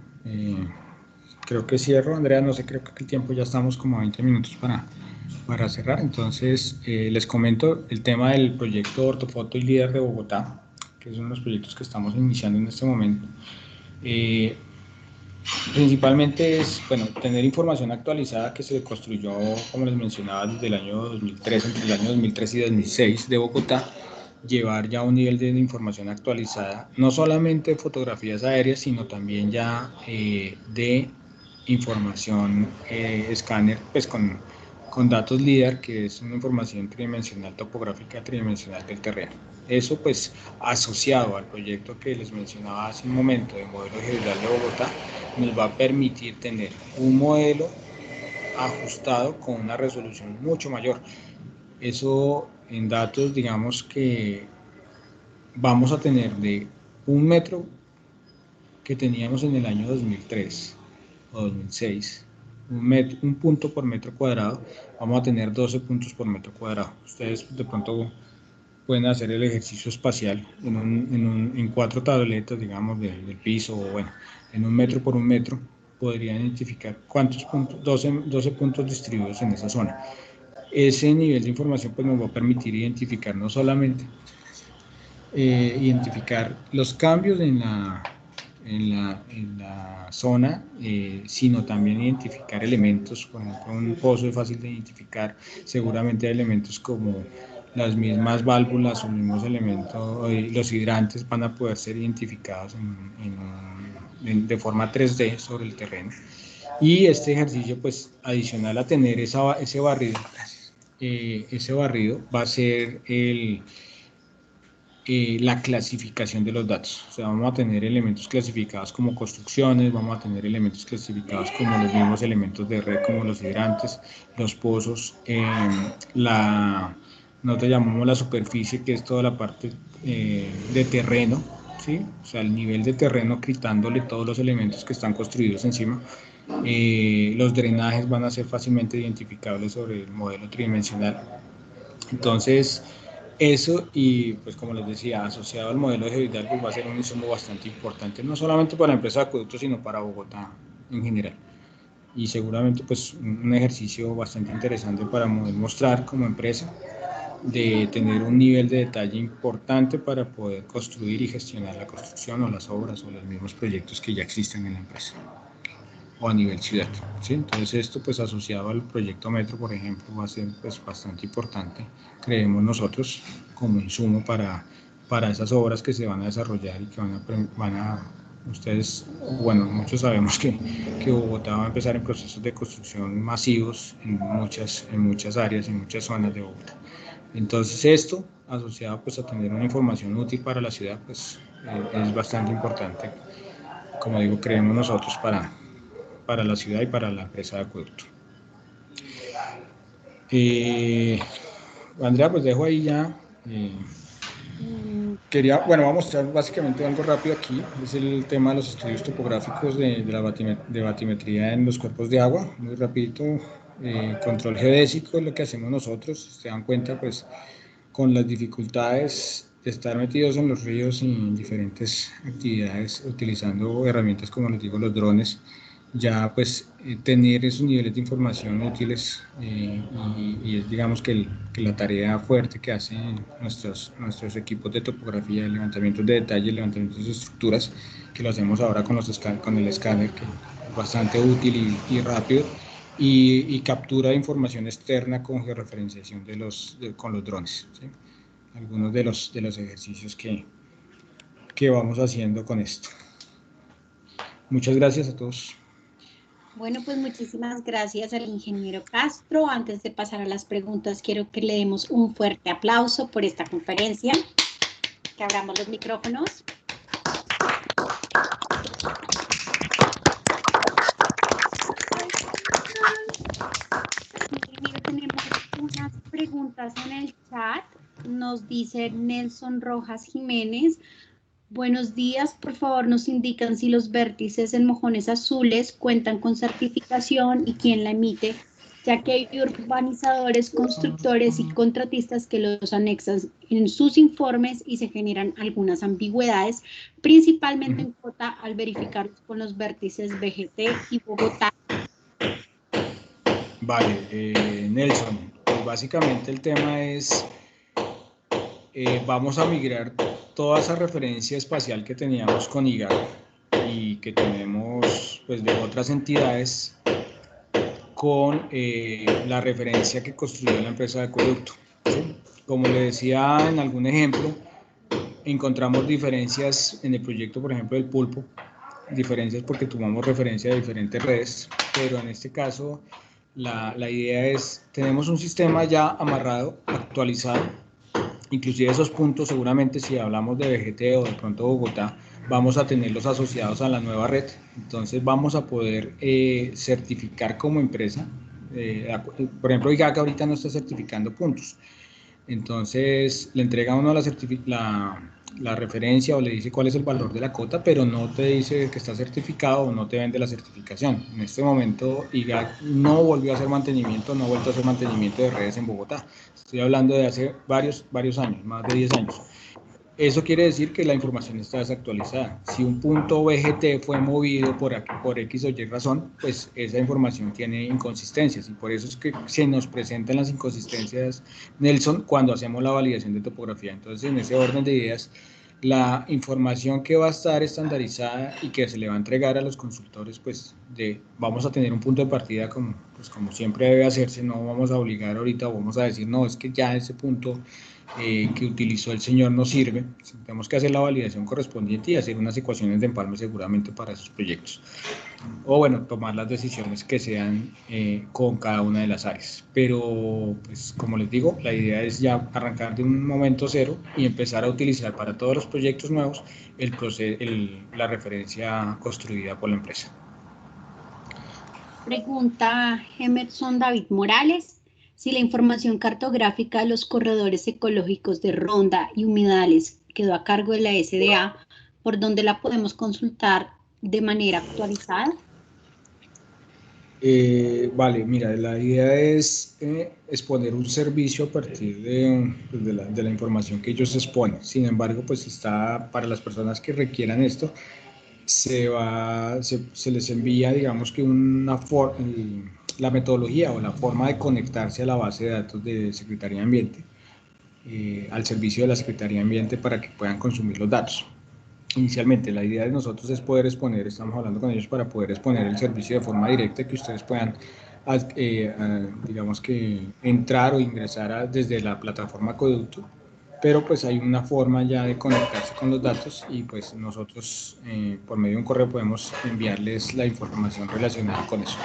creo que cierro, Andrea, no sé, creo que el tiempo ya estamos como a 20 minutos para cerrar. Entonces les comento el tema del proyecto Ortofoto y LIDAR de Bogotá, que es uno de los proyectos que estamos iniciando en este momento. Principalmente es, bueno, tener información actualizada que se construyó, como les mencionaba, desde el año 2003, entre el año 2003 y 2006 de Bogotá, llevar ya un nivel de información actualizada, no solamente de fotografías aéreas, sino también ya de información escáner, pues con datos LIDAR, que es una información tridimensional, topográfica tridimensional del terreno. Eso pues asociado al proyecto que les mencionaba hace un momento de modelo general de Bogotá, nos va a permitir tener un modelo ajustado con una resolución mucho mayor. Eso en datos, digamos que vamos a tener de 1 metro que teníamos en el año 2003 o 2006, un punto por metro cuadrado, vamos a tener 12 puntos por metro cuadrado. Ustedes de pronto pueden hacer el ejercicio espacial en 4 tabletas, digamos, del piso, o bueno, en 1 metro por 1 metro, podrían identificar cuántos puntos, 12 puntos distribuidos en esa zona. Ese nivel de información pues nos va a permitir identificar no solamente identificar los cambios en la zona, sino también identificar elementos. Por ejemplo, un pozo es fácil de identificar, seguramente hay elementos como las mismas válvulas o mismos elementos, los hidrantes van a poder ser identificados de forma 3D sobre el terreno. Y este ejercicio, pues adicional a tener ese barrido, va a ser la clasificación de los datos. O sea, vamos a tener elementos clasificados como construcciones, vamos a tener elementos clasificados como los mismos elementos de red, como los hidrantes, los pozos, nosotros llamamos la superficie, que es toda la parte de terreno, ¿sí? O sea, el nivel de terreno, quitándole todos los elementos que están construidos encima. Los drenajes van a ser fácilmente identificables sobre el modelo tridimensional. Entonces, eso, y pues como les decía, asociado al modelo de GeoHidalgo, pues va a ser un insumo bastante importante, no solamente para la empresa de acueductos, sino para Bogotá en general. Y seguramente pues un ejercicio bastante interesante para poder mostrar como empresa, de tener un nivel de detalle importante para poder construir y gestionar la construcción o las obras o los mismos proyectos que ya existen en la empresa o a nivel ciudad, ¿sí? Entonces esto pues asociado al proyecto Metro, por ejemplo, va a ser pues bastante importante, creemos nosotros, como insumo para esas obras que se van a desarrollar y que ustedes, bueno, muchos sabemos que Bogotá va a empezar en procesos de construcción masivos en muchas áreas, en muchas zonas de Bogotá. Entonces esto, asociado pues a tener una información útil para la ciudad, pues es bastante importante, como digo, creemos nosotros para la ciudad y para la empresa de acueducto. Andrea, pues dejo ahí ya. Vamos a mostrar básicamente algo rápido aquí, es el tema de los estudios topográficos de batimetría en los cuerpos de agua, muy rapidito. Control geodésico es lo que hacemos nosotros, si se dan cuenta, pues con las dificultades de estar metidos en los ríos y en diferentes actividades, utilizando herramientas como les digo, los drones, ya pues tener esos niveles de información útiles y es digamos que la tarea fuerte que hacen nuestros equipos de topografía, levantamientos de detalle, levantamientos de estructuras, que lo hacemos ahora con el escáner, que es bastante útil y rápido, y captura de información externa con georreferenciación con los drones, ¿sí? Algunos de los ejercicios que vamos haciendo con esto. Muchas gracias a todos. Bueno, pues muchísimas gracias al ingeniero Castro. Antes de pasar a las preguntas, quiero que le demos un fuerte aplauso por esta conferencia. Que abramos los micrófonos. Mira, tenemos unas preguntas en el chat. Nos dice Nelson Rojas Jiménez. Buenos días, por favor nos indican si los vértices en mojones azules cuentan con certificación y quién la emite, ya que hay urbanizadores, constructores y contratistas que los anexan en sus informes y se generan algunas ambigüedades, principalmente en Cota al verificarlos con los vértices BGT y Bogotá. Vale, Nelson, pues básicamente el tema es, vamos a migrar toda esa referencia espacial que teníamos con IGAC y que tenemos pues de otras entidades con la referencia que construyó la empresa de acueducto, ¿sí? Como le decía en algún ejemplo, encontramos diferencias en el proyecto, por ejemplo, del pulpo, diferencias porque tomamos referencia de diferentes redes, pero en este caso la idea es, tenemos un sistema ya amarrado, actualizado, inclusive esos puntos seguramente si hablamos de BGT o de pronto Bogotá, vamos a tenerlos asociados a la nueva red, entonces vamos a poder certificar como empresa, por ejemplo IGAC ahorita no está certificando puntos, entonces le entrega a uno la referencia o le dice cuál es el valor de la cota, pero no te dice que está certificado o no te vende la certificación. En este momento IGAC no volvió a hacer mantenimiento, no ha vuelto a hacer mantenimiento de redes en Bogotá. Estoy hablando de hace varios años, más de 10 años. Eso quiere decir que la información está desactualizada. Si un punto BGT fue movido por X o Y razón, pues esa información tiene inconsistencias y por eso es que se nos presentan las inconsistencias, Nelson, cuando hacemos la validación de topografía. Entonces, en ese orden de ideas, la información que va a estar estandarizada y que se le va a entregar a los consultores, pues vamos a tener un punto de partida, como pues como siempre debe hacerse, no vamos a obligar ahorita o vamos a decir, no, es que ya ese punto que utilizó el señor no sirve. Tenemos que hacer la validación correspondiente y hacer unas ecuaciones de empalme seguramente para esos proyectos. O bueno, tomar las decisiones que sean con cada una de las áreas. Pero, pues como les digo, la idea es ya arrancar de un momento cero y empezar a utilizar para todos los proyectos nuevos la referencia construida por la empresa. Pregunta Emerson David Morales. Si la información cartográfica de los corredores ecológicos de Ronda y Humedales quedó a cargo de la SDA, ¿por dónde la podemos consultar de manera actualizada? Vale, mira, la idea es exponer un servicio a partir de la información que ellos exponen. Sin embargo, pues está para las personas que requieran esto, se les envía, digamos que la metodología o la forma de conectarse a la base de datos de Secretaría de Ambiente, al servicio de la Secretaría de Ambiente para que puedan consumir los datos. Inicialmente, la idea de nosotros es poder exponer, estamos hablando con ellos para poder exponer el servicio de forma directa, que ustedes puedan, digamos que, entrar o ingresar desde la plataforma Acueducto, pero pues hay una forma ya de conectarse con los datos y pues nosotros por medio de un correo podemos enviarles la información relacionada con eso.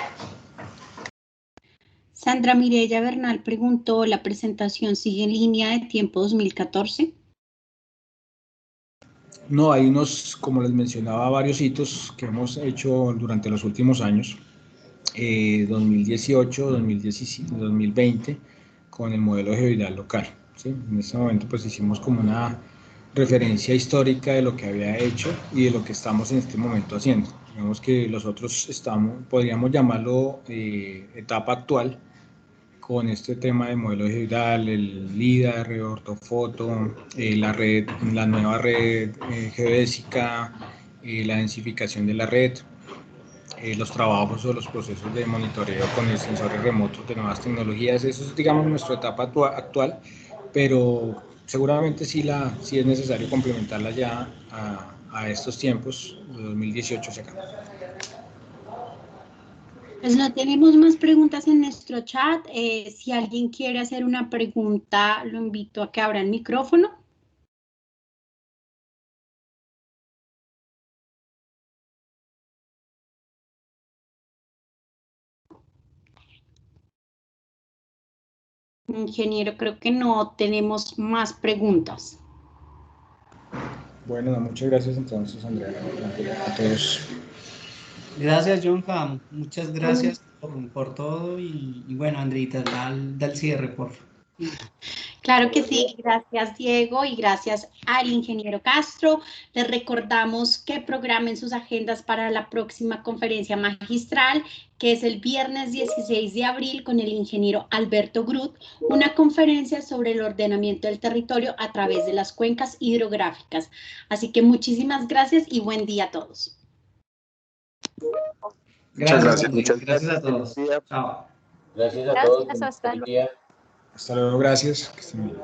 Sandra Mireya Bernal preguntó, ¿la presentación sigue en línea de tiempo 2014? No, hay unos, como les mencionaba, varios hitos que hemos hecho durante los últimos años, 2018, 2017, 2020, con el modelo geoidal local. ¿Sí? En este momento pues hicimos como una referencia histórica de lo que había hecho y de lo que estamos en este momento haciendo. Digamos que nosotros podríamos llamarlo etapa actual, con este tema de modelo geoidal, el LIDAR, ortofoto, la nueva red geodésica, la densificación de la red, los trabajos o los procesos de monitoreo con el sensores remotos de nuevas tecnologías. Eso es, digamos, nuestra etapa actual, pero seguramente sí es necesario complementarla ya a estos tiempos de 2018 hacia acá. Pues no tenemos más preguntas en nuestro chat. Si alguien quiere hacer una pregunta, lo invito a que abra el micrófono. Ingeniero, creo que no tenemos más preguntas. Bueno, muchas gracias entonces, Andrea, a todos. Gracias, Jonka. Muchas gracias por todo. Y bueno, Andreita, da el cierre, por favor. Claro que sí, gracias Diego y gracias al ingeniero Castro. Les recordamos que programen sus agendas para la próxima conferencia magistral, que es el viernes 16 de abril con el ingeniero Alberto Grut, una conferencia sobre el ordenamiento del territorio a través de las cuencas hidrográficas. Así que muchísimas gracias y buen día a todos. Gracias a todos. Chao. Gracias a todos. Gracias, hasta luego. Hasta luego, gracias. Que estén bien.